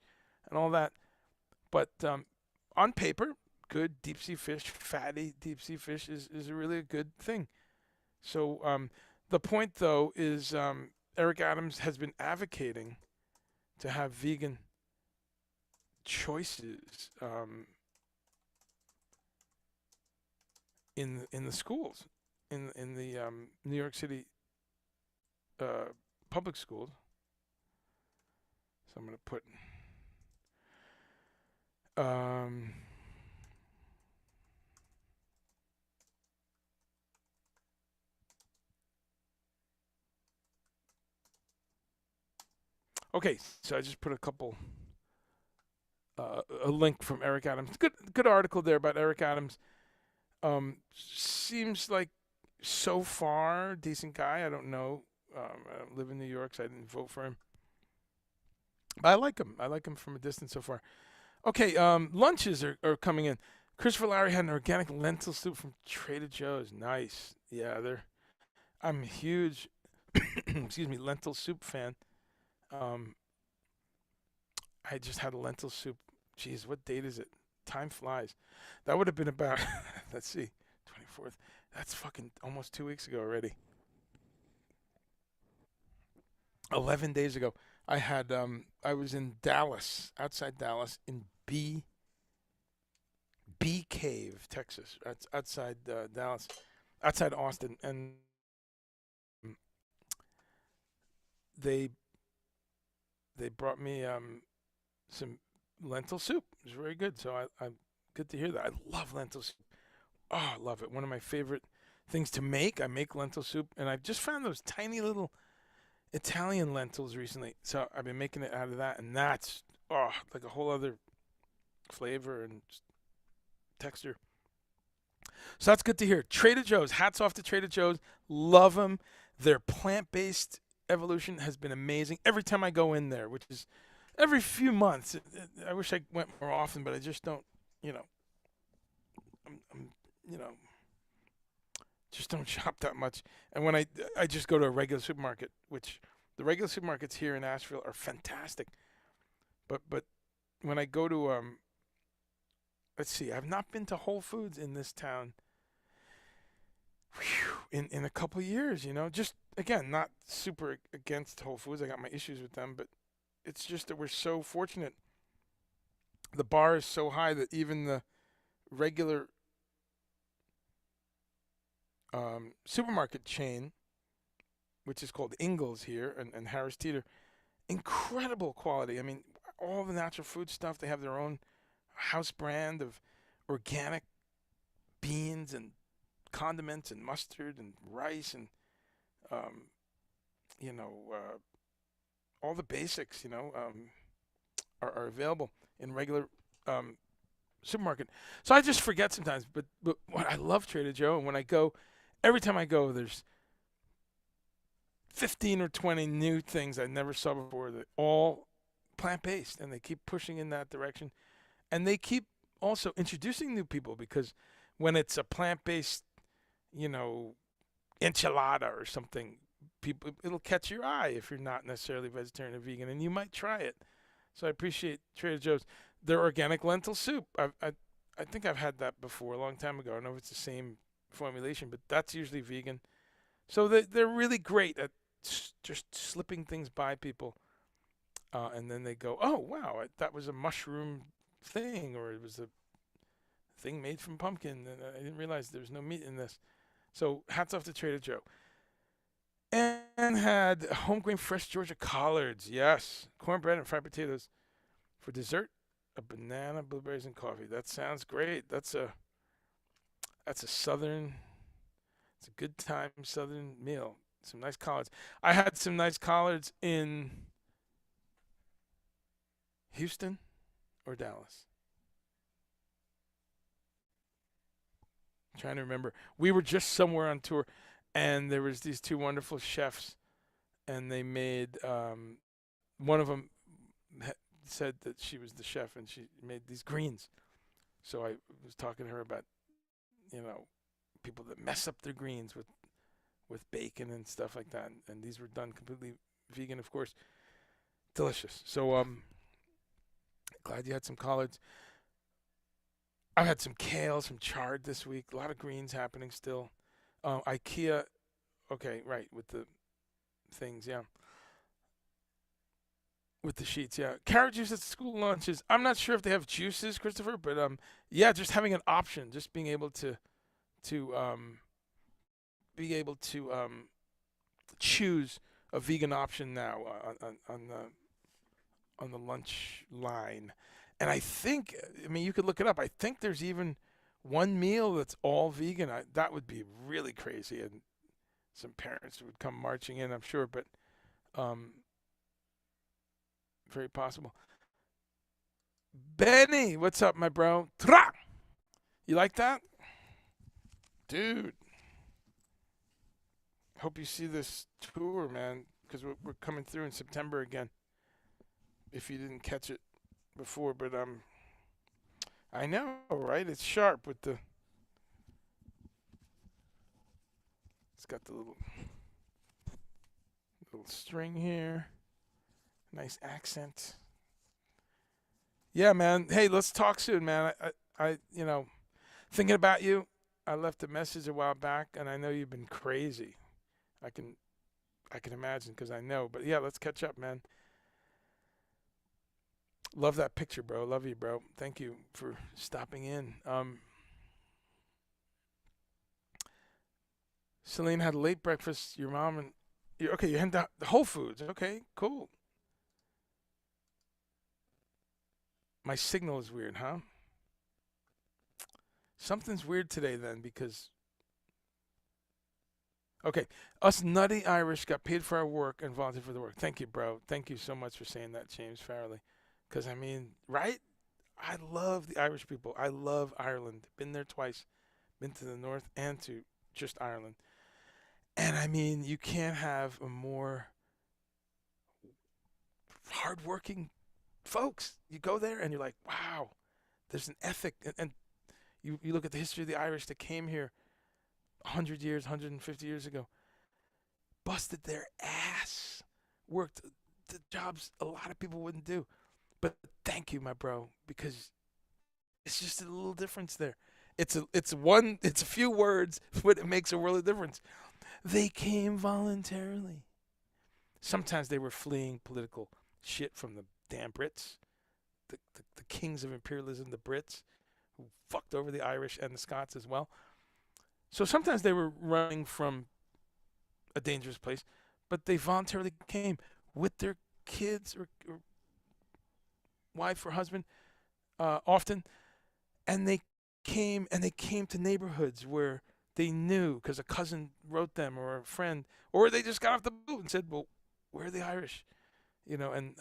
and all that. But on paper, good deep sea fish, fatty deep sea fish is really a good thing. So the point, though, is Eric Adams has been advocating to have vegan choices in the schools, in the New York City public schools. So I'm going to put okay, so I just put a link from Eric Adams. Good article there about Eric Adams. Seems like so far decent guy. I don't know. I don't live in New York, so I didn't vote for him. But I like him. I like him from a distance so far. Okay, lunches are coming in. Christopher Larry had an organic lentil soup from Trader Joe's. Nice. Yeah, I'm a huge excuse me, lentil soup fan. I just had a lentil soup. Jeez, what date is it? Time flies. That would have been about let's see, 24th. That's fucking almost 2 weeks ago already. 11 days ago. I was in Dallas, outside Dallas, in Bee Cave, Texas. That's outside Dallas, outside Austin, and they brought me some lentil soup. It was very good. So I good to hear that. I love lentil soup. Oh, I love it. One of my favorite things to make. I make lentil soup, and I've just found those tiny little Italian lentils recently, so I've been making it out of that, and that's like a whole other flavor and texture. So that's good to hear. Trader Joe's, hats off to Trader Joe's. Love them. Their plant-based evolution has been amazing. Every time I go in there, which is every few months, I wish I went more often, but I just don't. You know, I'm you know, just don't shop that much. And when I just go to a regular supermarket, which the regular supermarkets here in Asheville are fantastic. But when I go to let's see, I've not been to Whole Foods in this town in a couple of years, just again, not super against Whole Foods. I got my issues with them, but it's just that we're so fortunate. The bar is so high that even the regular supermarket chain, which is called Ingles here and Harris Teeter, incredible quality. I mean, all the natural food stuff. They have their own house brand of organic beans and condiments and mustard and rice and um, all the basics. Are available in regular supermarket. So I just forget sometimes. But what I love Trader Joe, and when I go, every time I go, there's 15 or 20 new things I never saw before. That all plant-based, and they keep pushing in that direction, and they keep also introducing new people, because when it's a plant-based, enchilada or something, it'll catch your eye if you're not necessarily vegetarian or vegan, and you might try it. So I appreciate Trader Joe's. Their organic lentil soup. I think I've had that before a long time ago. I don't know if it's the same formulation, but that's usually vegan. So they're really great at just slipping things by people. And then they go, oh, wow, that was a mushroom thing, or it was a thing made from pumpkin, and I didn't realize there was no meat in this. So hats off to Trader Joe. And had home-grain fresh Georgia collards, yes, cornbread and fried potatoes. For dessert, a banana, blueberries, and coffee. That sounds great. That's a southern, it's a good time southern meal. Some nice collards. I had some nice collards in Houston or Dallas. I'm trying to remember. We were just somewhere on tour, and there was these two wonderful chefs, and they made one of them said that she was the chef, and she made these greens. So I was talking to her about, people that mess up their greens with bacon and stuff like that, and these were done completely vegan, of course. Delicious. So glad you had some collards. I've had some kale, some chard this week. A lot of greens happening still. IKEA, okay, right, with the things, yeah. With the sheets, yeah. Carrot juice at school lunches. I'm not sure if they have juices, Christopher, but yeah, just having an option, just being able to choose a vegan option now on the lunch line. And I think, you could look it up. I think there's even one meal that's all vegan. That would be really crazy, and some parents would come marching in, I'm sure, but very possible. Benny, what's up, my bro? Tra! You like that? Dude. Hope you see this tour, man, because we're coming through in September again. If you didn't catch it before, but I know, right? It's sharp with the. It's got the little string here. Nice accent. Yeah, man. Hey, let's talk soon, man. I thinking about you. I left a message a while back, and I know you've been crazy. I can imagine, because I know. But yeah, let's catch up, man. Love that picture, bro. Love you, bro. Thank you for stopping in. Celine had a late breakfast. Your mom and okay, you headed to Whole Foods. Okay, cool. My signal is weird, huh? Something's weird today then, because Okay, us nutty Irish got paid for our work and volunteered for the work. Thank you, bro. Thank you so much for saying that, James Farrelly. Because, I mean, right? I love the Irish people. I love Ireland. Been there twice. Been to the north and to just Ireland. And, I mean, you can't have a more hardworking folks. You go there and you're like, wow, there's an ethic. And you look at the history of the Irish that came here 100 years, 150 years ago, busted their ass, worked the jobs a lot of people wouldn't do. But thank you, my bro, because it's just a little difference there. It's a few words, but it makes a world of difference. They came voluntarily. Sometimes they were fleeing political shit from the damn Brits, the kings of imperialism, the Brits, who fucked over the Irish and the Scots as well. So sometimes they were running from a dangerous place, but they voluntarily came with their kids or wife or husband, often, and they came to neighborhoods where they knew because a cousin wrote them or a friend, or they just got off the boat and said, "Well, where are the Irish?" And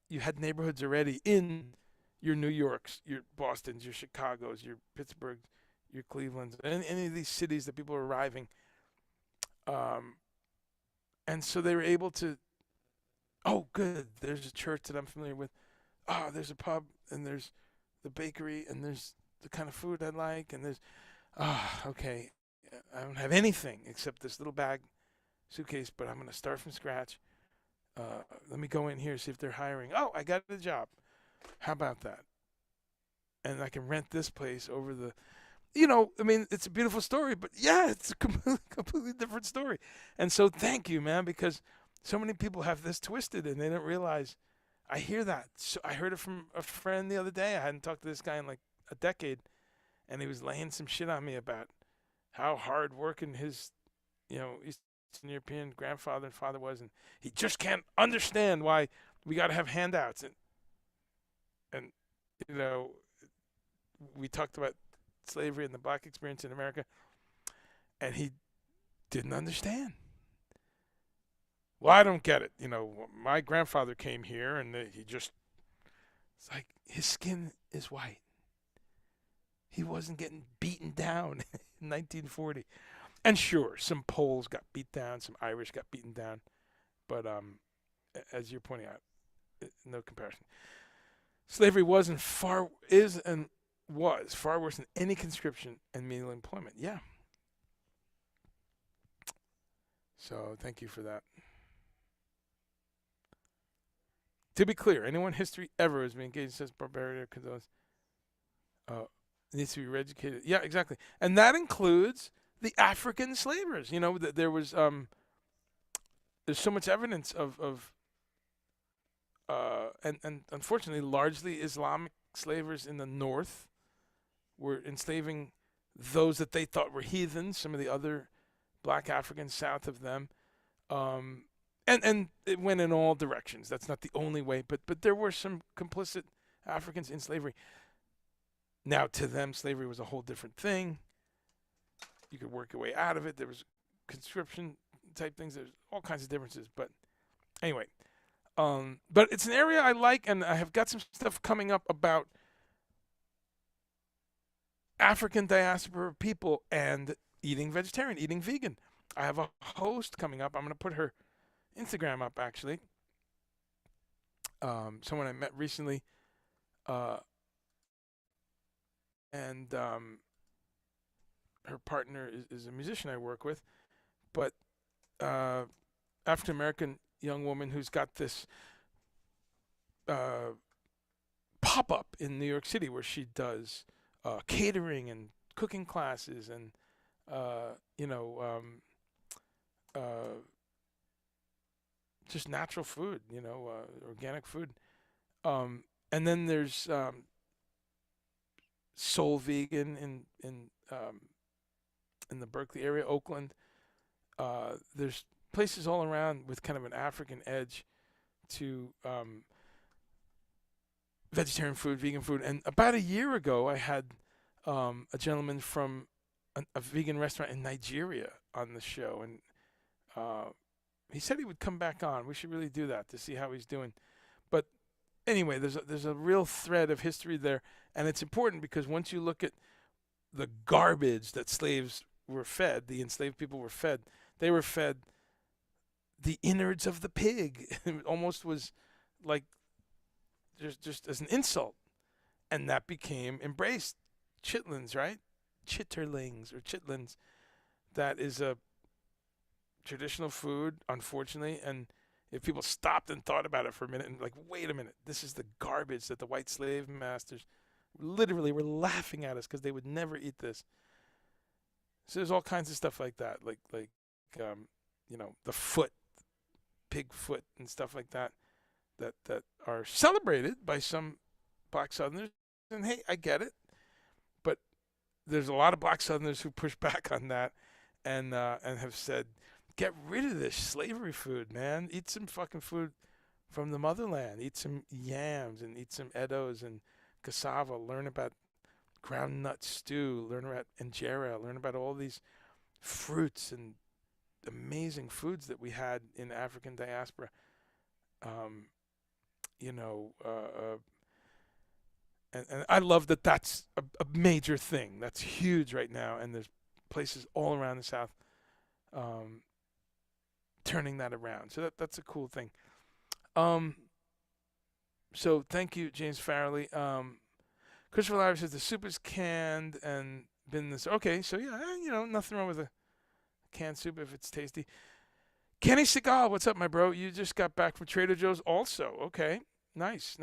you had neighborhoods already in your New Yorks, your Bostons, your Chicagos, your Pittsburghs, your Clevelands, and any of these cities that people are arriving. Um, and so they were able to. Oh, good. There's a church that I'm familiar with. Oh, there's a pub, and there's the bakery, and there's the kind of food I like, and there's. Okay. I don't have anything except this little bag suitcase, but I'm going to start from scratch. Let me go in here, see if they're hiring. Oh, I got a job. How about that? And I can rent this place over the. I mean, it's a beautiful story, but yeah, it's a completely different story. And so thank you, man, because so many people have this twisted and they don't realize. I hear that. So I heard it from a friend the other day. I hadn't talked to this guy in like a decade, and he was laying some shit on me about how hard working his, Eastern European grandfather and father was, and he just can't understand why we got to have handouts. And you know, we talked about slavery and the black experience in America, and he didn't understand. Well, I don't get it. My grandfather came here, and it's like his skin is white. He wasn't getting beaten down in 1940. And sure, some Poles got beat down, some Irish got beaten down, but as you're pointing out, no comparison. Slavery is and was far worse than any conscription and menial employment. Yeah. So thank you for that. To be clear, anyone in history ever has been engaged in such barbarity or condolence needs to be re-educated. Yeah, exactly. And that includes the African slavers. There was there's so much evidence of and unfortunately largely Islamic slavers in the north were enslaving those that they thought were heathens, some of the other black Africans south of them. And it went in all directions. That's not the only way, but there were some complicit Africans in slavery. Now, to them, slavery was a whole different thing. You could work your way out of it. There was conscription type things. There's all kinds of differences. But anyway, but it's an area I like, and I have got some stuff coming up about African diaspora people and eating vegetarian, eating vegan. I have a host coming up. I'm going to put her Instagram up, actually. Someone I met recently, and her partner is a musician I work with, but African American young woman who's got this pop up in New York City where she does catering and cooking classes and just natural food, organic food. And then there's Soul Vegan in the Berkeley area, Oakland. There's places all around with kind of an African edge to vegetarian food, vegan food. And about a year ago, I had a gentleman from a vegan restaurant in Nigeria on the show, and Uh, he said he would come back on. We should really do that to see how he's doing. But anyway, there's a real thread of history there, and it's important because once you look at the garbage that slaves were fed, the enslaved people were fed, they were fed the innards of the pig. It almost was like just as an insult, and that became embraced. Chitlins, right? Chitterlings or chitlins. That is a traditional food, unfortunately, and if people stopped and thought about it for a minute and like, wait a minute, this is the garbage that the white slave masters literally were laughing at us because they would never eat this. So there's all kinds of stuff like that, the foot, pig foot, and stuff like that, that are celebrated by some black Southerners. And hey, I get it, but there's a lot of black Southerners who push back on that, and have said, get rid of this slavery food, man. Eat some fucking food from the motherland. Eat some yams and eat some eddos and cassava. Learn about ground nut stew. Learn about injera. Learn about all these fruits and amazing foods that we had in African diaspora. Um, you know, and I love that that's a major thing. That's huge right now, and there's places all around the South turning that around. So that's a cool thing. So thank you, James Farrelly. Christopher Lyra says the soup is canned and been this. Okay, so yeah, nothing wrong with a canned soup if it's tasty. Kenny Seagal, what's up, my bro? You just got back from Trader Joe's also. Okay, nice.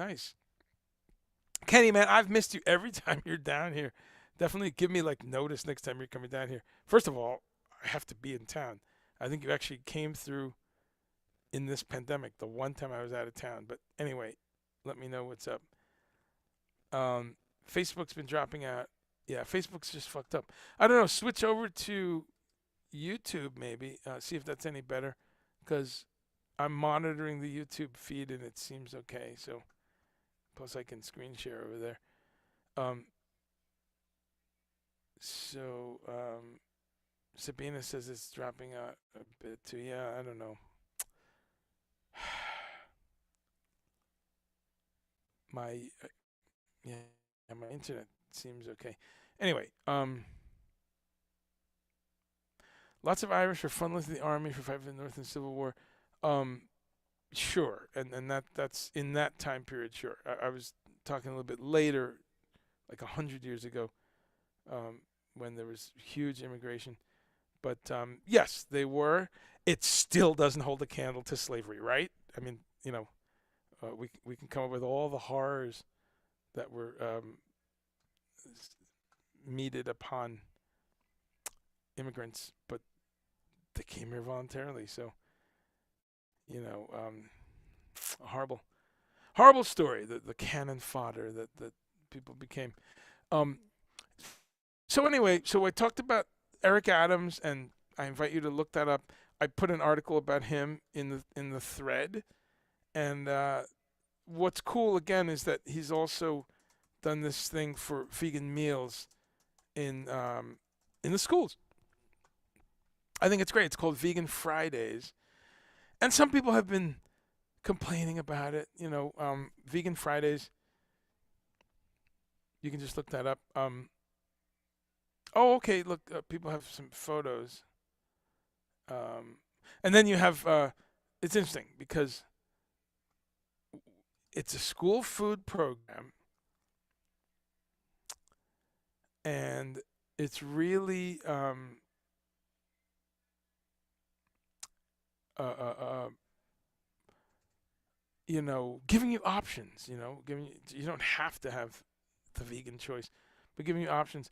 Kenny, man, I've missed you every time you're down here. Definitely give me like notice next time you're coming down here. First of all, I have to be in town. I think you actually came through in this pandemic, the one time I was out of town. But anyway, let me know what's up. Facebook's been dropping out. Yeah, Facebook's just fucked up. I don't know. Switch over to YouTube maybe. See if that's any better. Because I'm monitoring the YouTube feed and it seems okay. So, plus I can screen share over there. Sabina says it's dropping out a bit too. Yeah, I don't know. My my internet seems okay. Anyway, lots of Irish are frontless in the army for fighting in the North in the Civil War. Sure, and that's in that time period. Sure, I was talking a little bit later, like 100 years ago, when there was huge immigration. But yes, they were. It still doesn't hold a candle to slavery, right? I mean, we can come up with all the horrors that were meted upon immigrants, but they came here voluntarily. So, a horrible story. The cannon fodder that people became. So anyway, so I talked about Eric Adams, and I invite you to look that up. I put an article about him in the thread, and what's cool again is that he's also done this thing for vegan meals in the schools. I think it's great. It's called Vegan Fridays, and some people have been complaining about it. Vegan Fridays. You can just look that up. Oh, okay. Look, people have some photos. And then you have. It's interesting because it's a school food program, and it's really giving you options. You don't have to have the vegan choice, but giving you options.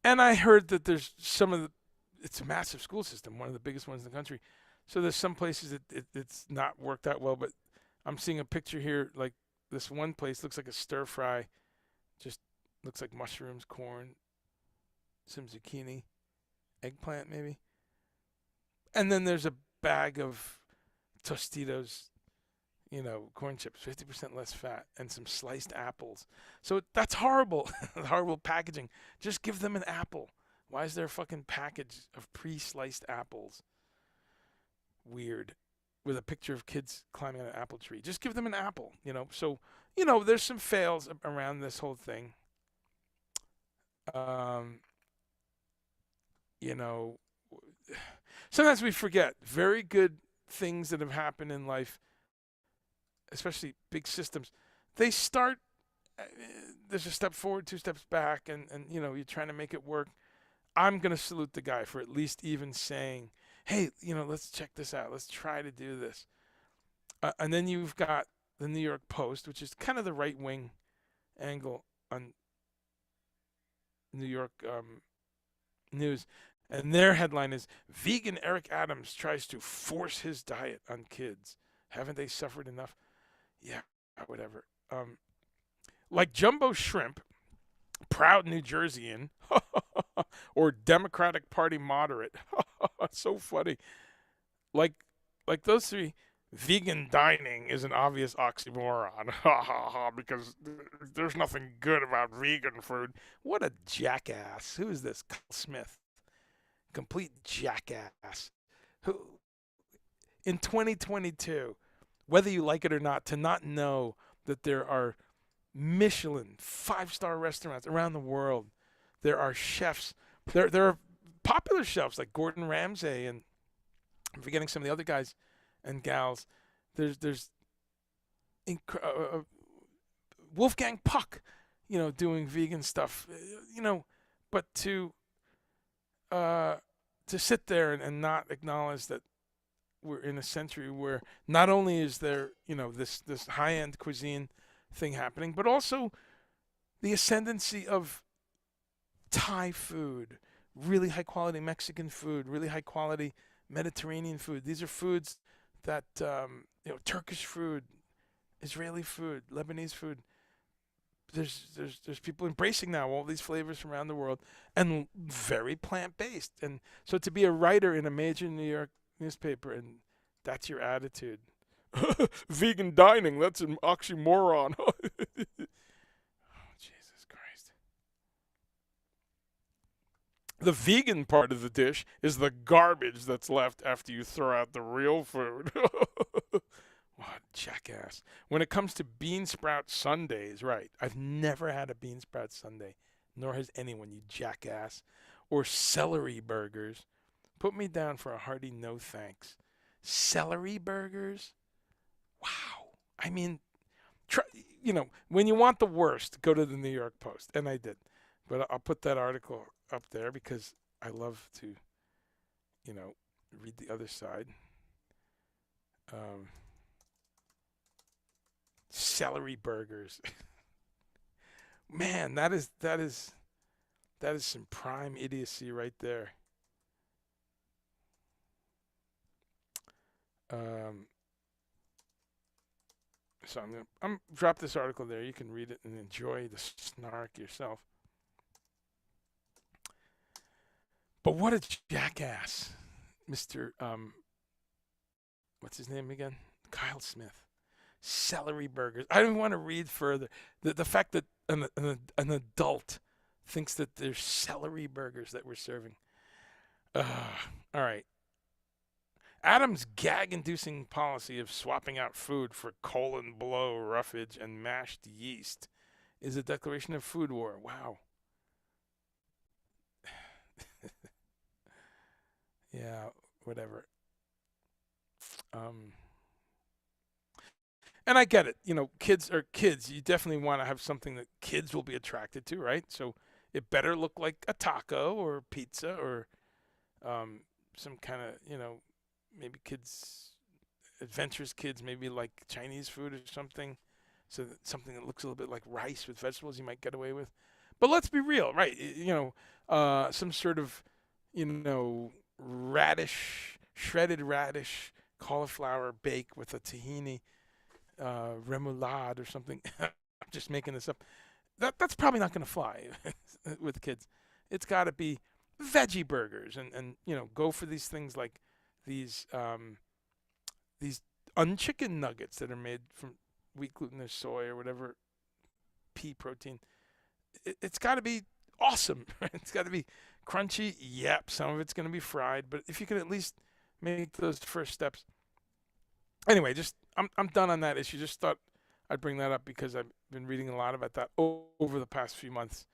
And I heard that there's it's a massive school system, one of the biggest ones in the country. So there's some places it's not worked out well, but I'm seeing a picture here, like this one place looks like a stir fry, just looks like mushrooms, corn, some zucchini, eggplant maybe. And then there's a bag of Tostitos, corn chips, 50% less fat, and some sliced apples. So that's horrible, horrible packaging. Just give them an apple. Why is there a fucking package of pre-sliced apples? weird with a picture of kids climbing on an apple tree. Just give them an apple, So, there's some fails around this whole thing. Um, you know, Sometimes we forget very good things that have happened in life, especially big systems. They start, uh, there's a step forward, two steps back, and you're trying to make it work. I'm going to salute the guy for at least even saying, hey, let's check this out. Let's try to do this. And then you've got the New York Post, which is kind of the right wing angle on New York news. And their headline is Vegan Eric Adams tries to force his diet on kids. Haven't they suffered enough? Yeah, whatever. Like Jumbo Shrimp, proud New Jerseyan, or Democratic Party moderate. So funny. Like those three, vegan dining is an obvious oxymoron. Because there's nothing good about vegan food. What a jackass. Who is this? Kyle Smith. Complete jackass. Who, in 2022, whether you like it or not, to not know that there are Michelin 5-star restaurants around the world. There are chefs. There are popular chefs like Gordon Ramsay, and I'm forgetting some of the other guys and gals. There's Wolfgang Puck, doing vegan stuff, but to sit there and not acknowledge that we're in a century where not only is there, this high-end cuisine thing happening, but also the ascendancy of Thai food, really high-quality Mexican food, really high-quality Mediterranean food. These are foods that, Turkish food, Israeli food, Lebanese food. There's people embracing now all these flavors from around the world, and very plant-based. And so to be a writer in a major New York newspaper and that's your attitude, vegan dining, that's an oxymoron. Oh, Jesus Christ. The vegan part of the dish is the garbage that's left after you throw out the real food. What jackass. When it comes to bean sprout sundaes, right, I've never had a bean sprout sundae, nor has anyone, you jackass. Or celery burgers. Put me down for a hearty no thanks. Celery burgers? Wow. I mean, when you want the worst, go to the New York Post. And I did. But I'll put that article up there because I love to, read the other side. Celery burgers. Man, that is some prime idiocy right there. So I'm drop this article there. You can read it and enjoy the snark yourself. But what a jackass, Mr. What's his name again? Kyle Smith. Celery burgers. I don't want to read further. The fact that an adult thinks that there's celery burgers that we're serving. All right. Adams' gag-inducing policy of swapping out food for colon blow, roughage, and mashed yeast is a declaration of food war. Wow. Yeah, whatever. And I get it. Kids are kids. You definitely want to have something that kids will be attracted to, right? So it better look like a taco or pizza or some kind of, maybe adventurous kids, maybe like Chinese food or something. So something that looks a little bit like rice with vegetables you might get away with. But let's be real, right? Some sort of, radish, shredded radish, cauliflower bake with a tahini, remoulade or something. I'm just making this up. That's probably not going to fly with kids. It's got to be veggie burgers and go for these things like these unchicken nuggets that are made from wheat gluten or soy or whatever pea protein. It's got to be awesome. It's got to be crunchy. Yep, some of it's going to be fried, but if you can at least make those first steps. Anyway, just I'm done on that issue. Just thought I'd bring that up because I've been reading a lot about that over the past few months.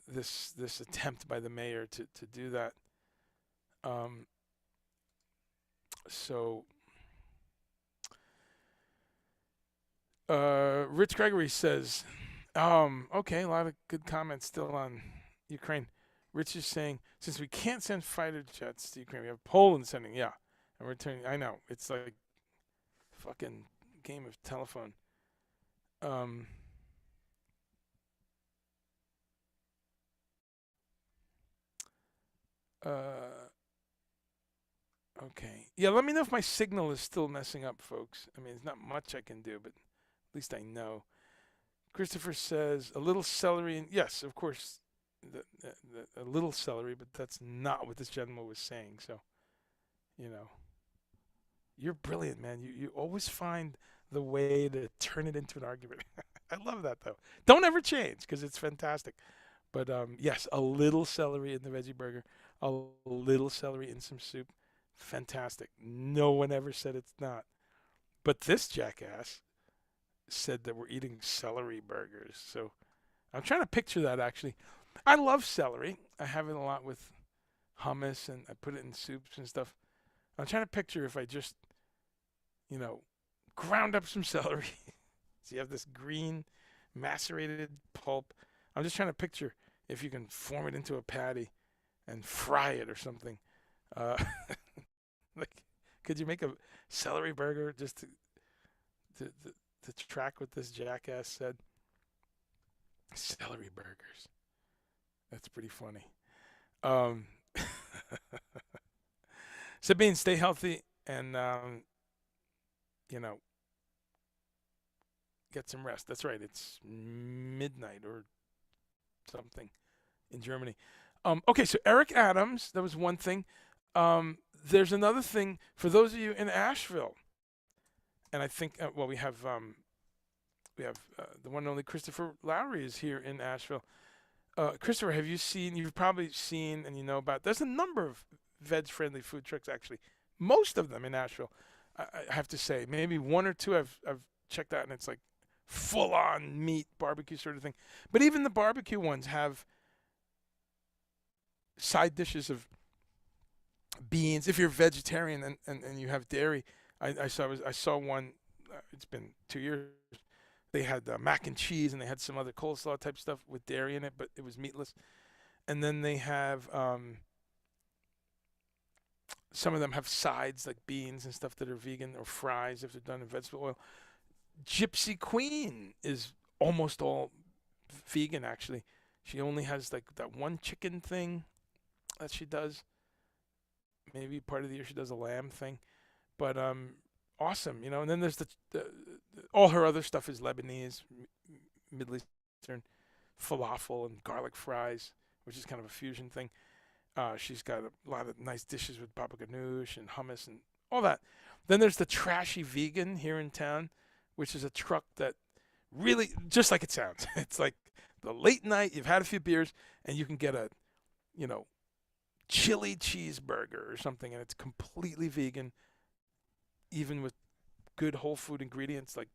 This attempt by the mayor to do that. Um, so Rich Gregory says, okay, a lot of good comments still on Ukraine. Rich is saying, since we can't send fighter jets to Ukraine, we have Poland sending, yeah, and we're turning. I know it's like fucking game of telephone. Um, uh, okay, yeah. Let me know if my signal is still messing up, folks. I mean, there's not much I can do, but at least I know. Christopher says a little celery, and yes, of course, a little celery, but that's not what this gentleman was saying. So, you know, you're brilliant, man. You always find the way to turn it into an argument. I love that though. Don't ever change because it's fantastic. But yes, a little celery in the veggie burger, a little celery in some soup, fantastic. No one ever said it's not. But this jackass said that we're eating celery burgers. So I'm trying to picture that actually. I love celery. I have it a lot with hummus and I put it in soups and stuff. I'm trying to picture if I just, ground up some celery. So you have this green macerated pulp. I'm just trying to picture if you can form it into a patty and fry it or something. Uh, like, could you make a celery burger just to track what this jackass said? Celery burgers. That's pretty funny. Um, Sabine, stay healthy and get some rest. That's right. It's midnight or something in Germany. Okay, so Eric Adams, that was one thing. There's another thing for those of you in Asheville, and I think we have the one and only Christopher Lowry is here in Asheville. Christopher, have you seen? You've probably seen and you know about. There's a number of veg-friendly food trucks actually. Most of them in Asheville. I have to say, maybe one or two I've checked out, and it's like full-on meat barbecue sort of thing. But even the barbecue ones have side dishes of beans. If you're vegetarian and you have dairy, I saw one. It's been 2 years. They had mac and cheese, and they had some other coleslaw type stuff with dairy in it, but it was meatless. And then they have some of them have sides like beans and stuff that are vegan, or fries if they're done in vegetable oil. Gypsy Queen is almost all vegan actually. She only has like that one chicken thing that she does. Maybe part of the year she does a lamb thing, but awesome, And then there's the all her other stuff is Lebanese, Middle Eastern, falafel and garlic fries, which is kind of a fusion thing. She's got a lot of nice dishes with baba ganoush and hummus and all that. Then there's the Trashy Vegan here in town, which is a truck that really, just like it sounds, it's like the late night, you've had a few beers, and you can get a, chili cheeseburger or something, and it's completely vegan, even with good whole food ingredients. Like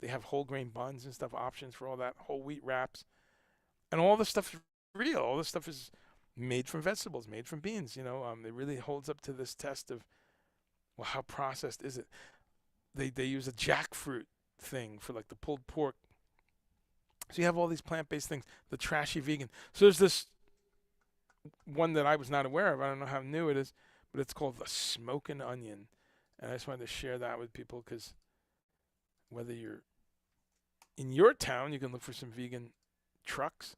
they have whole grain buns and stuff, options for all that, whole wheat wraps, and all the stuff is real. All the stuff is made from vegetables, made from beans. It really holds up to this test of, well, how processed is it? They use a jackfruit thing for like the pulled pork. So you have all these plant-based things. The Trashy Vegan. So there's this one that I was not aware of. I don't know how new it is, but it's called the Smokin Onion. And I just wanted to share that with people because whether you're in your town, you can look for some vegan trucks.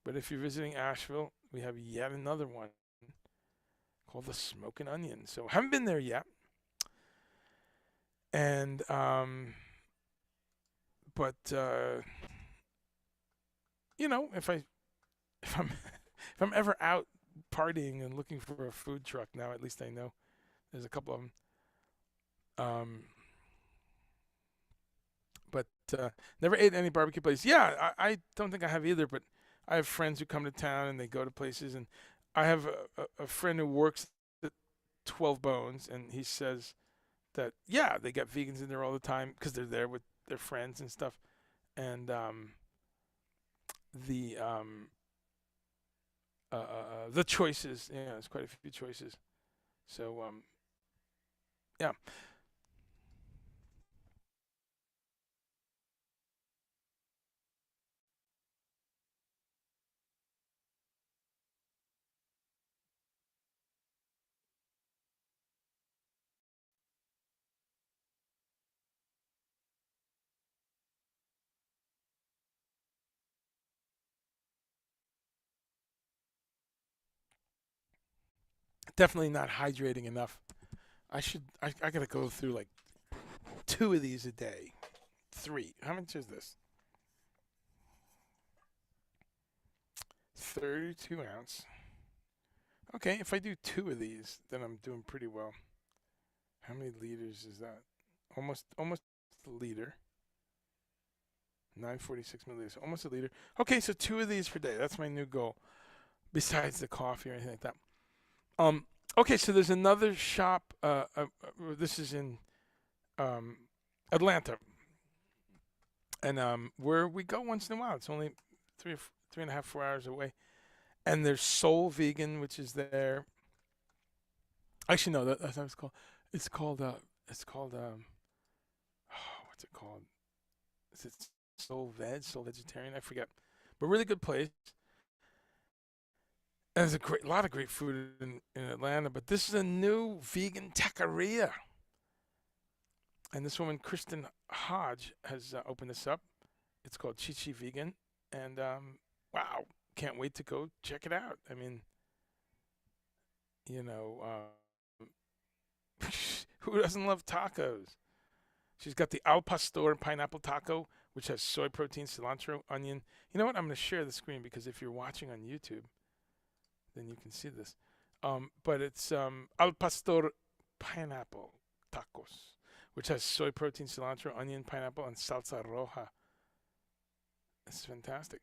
But if you're visiting Asheville, we have yet another one called the Smokin Onion. So haven't been there yet. And but if I'm ever out partying and looking for a food truck now, at least I know there's a couple of them. But never ate any barbecue place. Yeah, I don't think I have either, but I have friends who come to town and they go to places, and I have a friend who works at 12 Bones, and he says that yeah, they got vegans in there all the time because they're there with their friends and stuff, and the the choices, yeah, there's quite a few choices. So yeah, definitely not hydrating enough. I gotta go through like two of these a day, three. How much is this? 32 ounce. Okay, if I do two of these, then I'm doing pretty well. How many liters is that? Almost a liter. 946 milliliters, almost a liter. Okay, so two of these per day. That's my new goal. Besides the coffee or anything like that. Um. Okay, so there's another shop. This is in um, Atlanta, and where we go once in a while. It's only 3.5, 4 hours away. And there's Soul Vegan, which is there. Actually, no, that's what it's called. It's called. It's called. What's it called? Is it Soul Veg, Soul Vegetarian? I forget. But really good place. And there's a lot of great food in Atlanta. But this is a new vegan taqueria, and this woman Kristen Hodge has opened this up. It's called Chichi Vegan, and wow, can't wait to go check it out. I mean, you know, who doesn't love tacos? She's got the al pastor pineapple taco, which has soy protein, cilantro, onion. You know what? I'm going to share the screen because if you're watching on YouTube, then you can see this. But it's al pastor pineapple tacos, which has soy protein, cilantro, onion, pineapple, and salsa roja. It's fantastic.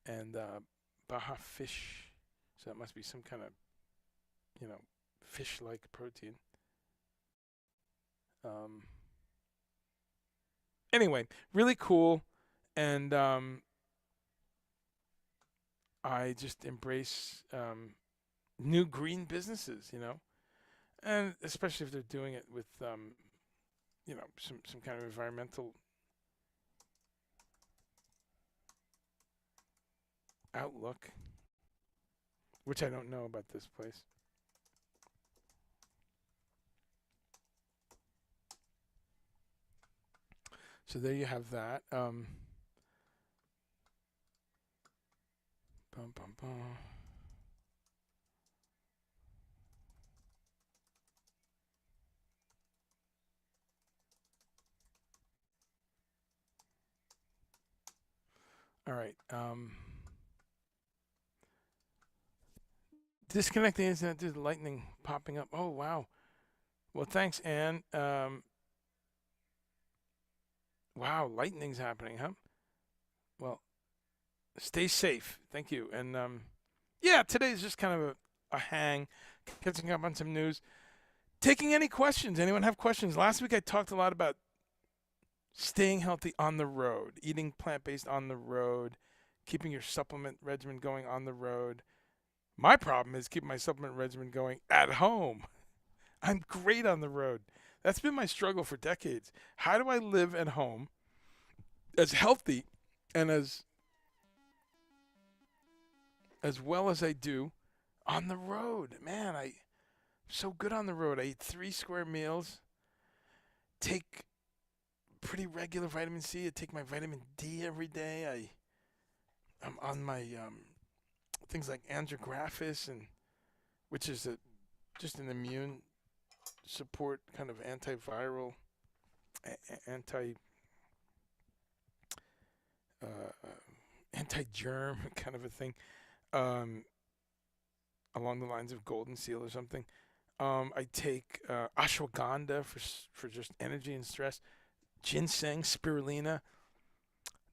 And Baja fish. So that must be some kind of, you know, fish-like protein. Um, anyway, really cool, and I just embrace new green businesses, and especially if they're doing it with some kind of environmental outlook, which I don't know about this place. So there you have that. Bum, bum, bum. All right. Disconnecting internet due to lightning popping up. Oh wow. Well, thanks, Anne. Wow, lightning's happening, huh? Well, stay safe. Thank you. And yeah, today's just kind of a hang, catching up on some news. Taking any questions. Anyone have questions? Last week I talked a lot about staying healthy on the road, eating plant-based on the road, keeping your supplement regimen going on the road. My problem is keeping my supplement regimen going at home. I'm great on the road. That's been my struggle for decades. How do I live at home as healthy and as well as I do on the road? Man, I'm so good on the road. I eat 3 square meals, take pretty regular vitamin C. I take my vitamin D every day. I'm on my things like andrographis, and which is just an immune support kind of antiviral, anti uh, anti-germ kind of a thing, um, along the lines of Golden Seal or something. I take ashwagandha for just energy and stress, ginseng, spirulina.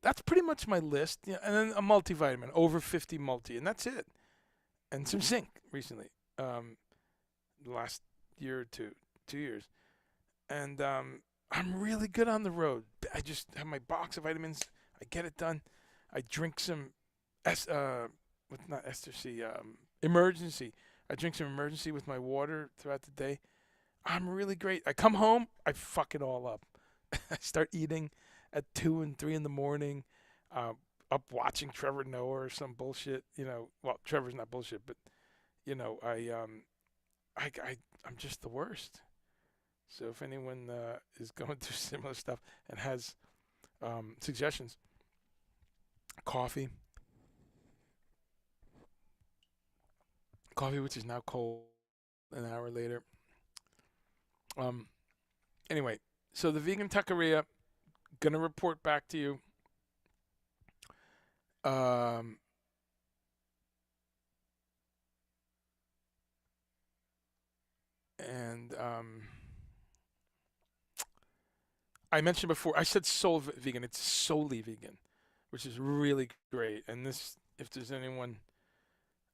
That's pretty much my list. Yeah, and then a multivitamin, over 50 multi, and that's it. And some zinc recently. Um, the last year or two, 2 years, and I'm really good on the road. I just have my box of vitamins. I get it done. I drink some what's not ester C, emergency. I drink some emergency with my water throughout the day. I'm really great. I come home, I fuck it all up. I start eating at 2 and 3 in the morning. Uh, Up watching Trevor Noah or some bullshit. Well, Trevor's not bullshit, but I'm just the worst. So if anyone is going through similar stuff and has suggestions, coffee, which is now cold an hour later. Um, anyway, so the vegan taqueria, gonna report back to you. Um, and I mentioned before, I said vegan. It's solely vegan, which is really great. And this, if there's anyone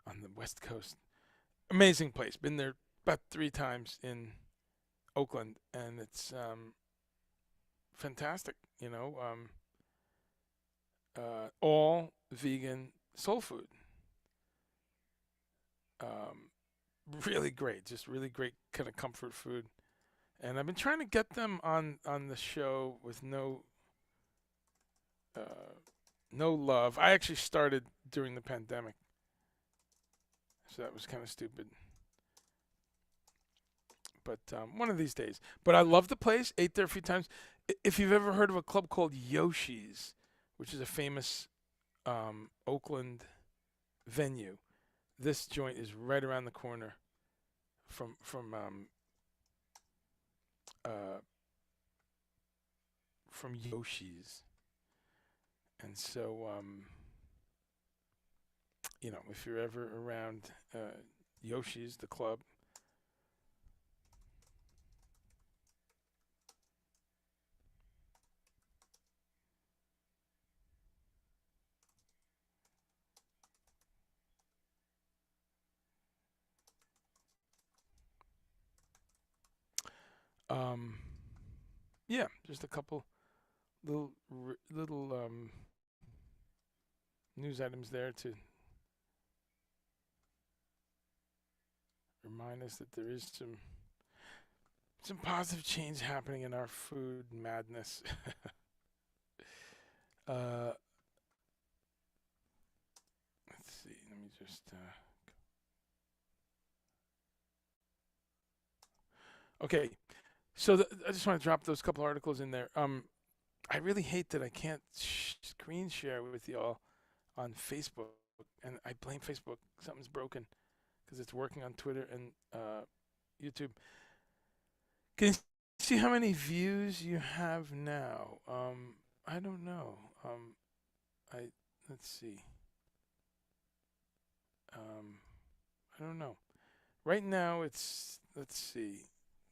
on the West Coast, amazing place. Been there about 3 times in Oakland, and it's fantastic. All vegan soul food. Um, Really great, just really great kind of comfort food. And I've been trying to get them on the show with uh, no love. I actually started during the pandemic, so that was kind of stupid. But one of these days. But I love the place. Ate there a few times. If you've ever heard of a club called Yoshi's, which is a famous Oakland venue, this joint is right around the corner uh, from Yoshi's. And so, if you're ever around Yoshi's, the club, um, yeah, just a couple little news items there to remind us that there is some positive change happening in our food madness. uh, let's see. Let me just. Okay, so I just want to drop those couple articles in there. I really hate that I can't screen share with y'all on Facebook, and I blame Facebook. Something's broken because it's working on Twitter and YouTube. Can you see how many views you have now? I don't know. I Let's see. Um, I don't know. Right now, let's see.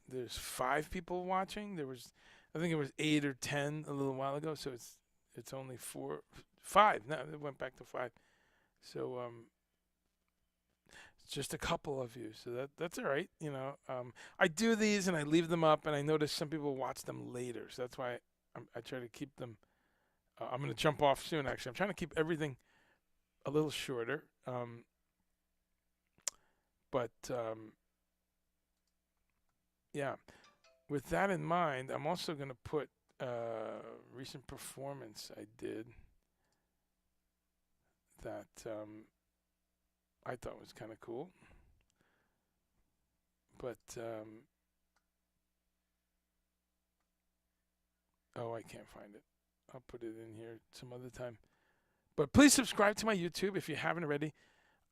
There's 5 people watching. I think it was 8 or 10 a little while ago. So it's only 5. No, it went back to 5. So it's just a couple of you. So that's all right. I do these and I leave them up, and I notice some people watch them later. So that's why I try to keep them. I'm going to jump off soon. Actually, I'm trying to keep everything a little shorter. But yeah, with that in mind, I'm also going to put recent performance I did that I thought was kind of cool. But oh, I can't find it. I'll put it in here some other time. But please subscribe to my YouTube if you haven't already.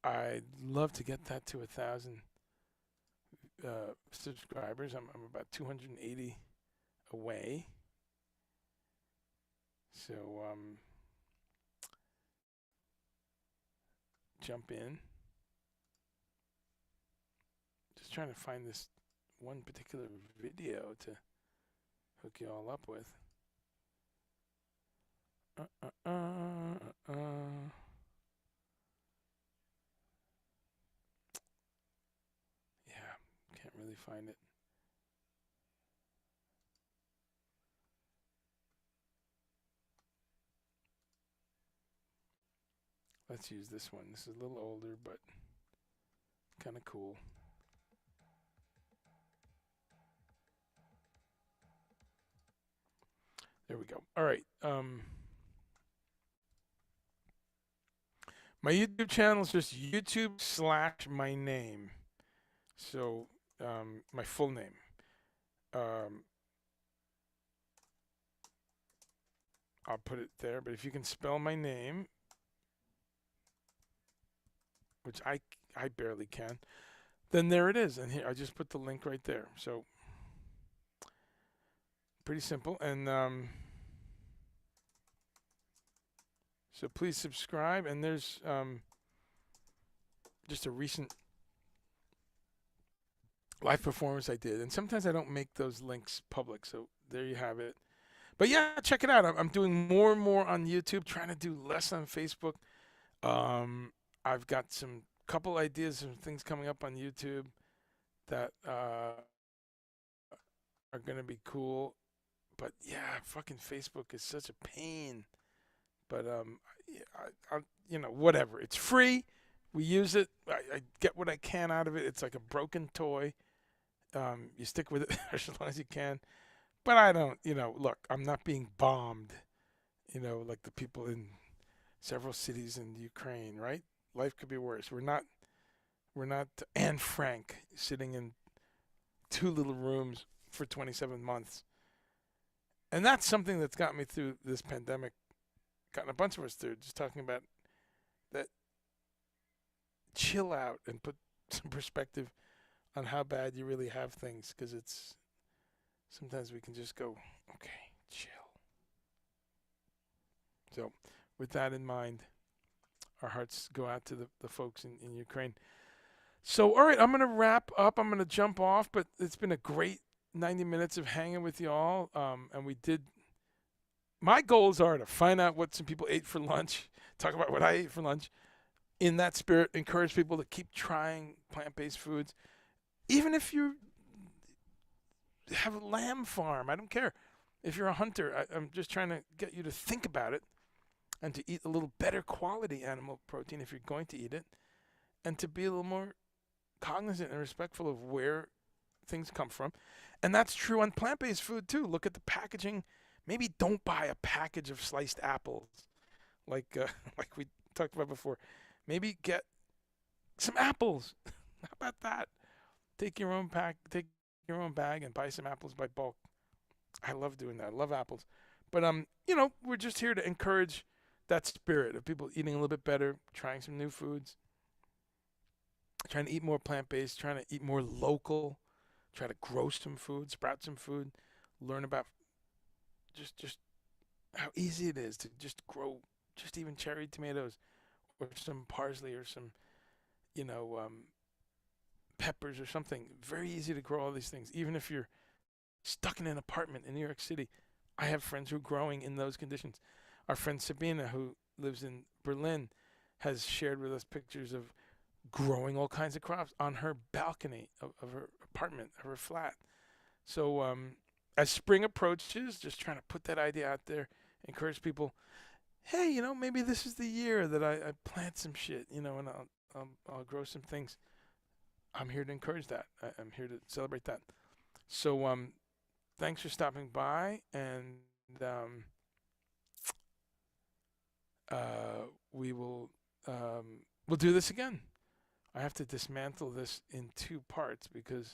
I'd love to get that to 1,000 subscribers. I'm about 280 away. So jump in. Just trying to find this one particular video to hook you all up with. Yeah, can't really find it. Let's use this one. This is a little older, but kind of cool. There we go. All right. My YouTube channel is just YouTube/my name. So my full name. I'll put it there. But if you can spell my name, which I barely can, then there it is. And here I just put the link right there. So pretty simple. And so please subscribe. And there's just a recent live performance I did. And sometimes I don't make those links public. So there you have it. But yeah, check it out. I'm doing more and more on YouTube, trying to do less on Facebook. I've got some couple ideas of things coming up on YouTube that are going to be cool. But yeah, fucking Facebook is such a pain. But whatever. It's free. We use it. I get what I can out of it. It's like a broken toy. You stick with it as long as you can. But I don't, look, I'm not being bombed, like the people in several cities in Ukraine, right? Life could be worse. We're not Anne Frank sitting in 2 little rooms for 27 months. And that's something that's got me through this pandemic, gotten a bunch of us through, just talking about that. Chill out and put some perspective on how bad you really have things, because sometimes we can just go, okay, chill. So with that in mind, our hearts go out to the folks in Ukraine. So, all right, I'm going to wrap up. I'm going to jump off, but it's been a great 90 minutes of hanging with y'all. And my goals are to find out what some people ate for lunch, talk about what I ate for lunch. In that spirit, encourage people to keep trying plant-based foods. Even if you have a lamb farm, I don't care. If you're a hunter, I'm just trying to get you to think about it and to eat a little better quality animal protein if you're going to eat it, and to be a little more cognizant and respectful of where things come from. And that's true on plant-based food too. Look at the packaging. Maybe don't buy a package of sliced apples like we talked about before. Maybe get some apples. How about that? Take your own bag and buy some apples by bulk. I love doing that. I love apples. But we're just here to encourage that spirit of people eating a little bit better, trying some new foods, trying to eat more plant-based, trying to eat more local, try to grow some food, sprout some food, learn about just how easy it is to just grow just even cherry tomatoes or some parsley or some, peppers or something. Very easy to grow all these things. Even if you're stuck in an apartment in New York City, I have friends who are growing in those conditions. Our friend Sabina, who lives in Berlin, has shared with us pictures of growing all kinds of crops on her balcony of her apartment, of her flat. So as spring approaches, just trying to put that idea out there, encourage people, hey, maybe this is the year that I plant some shit, and I'll grow some things. I'm here to encourage that. I'm here to celebrate that. So thanks for stopping by, and we'll do this again. I have to dismantle this in 2 parts because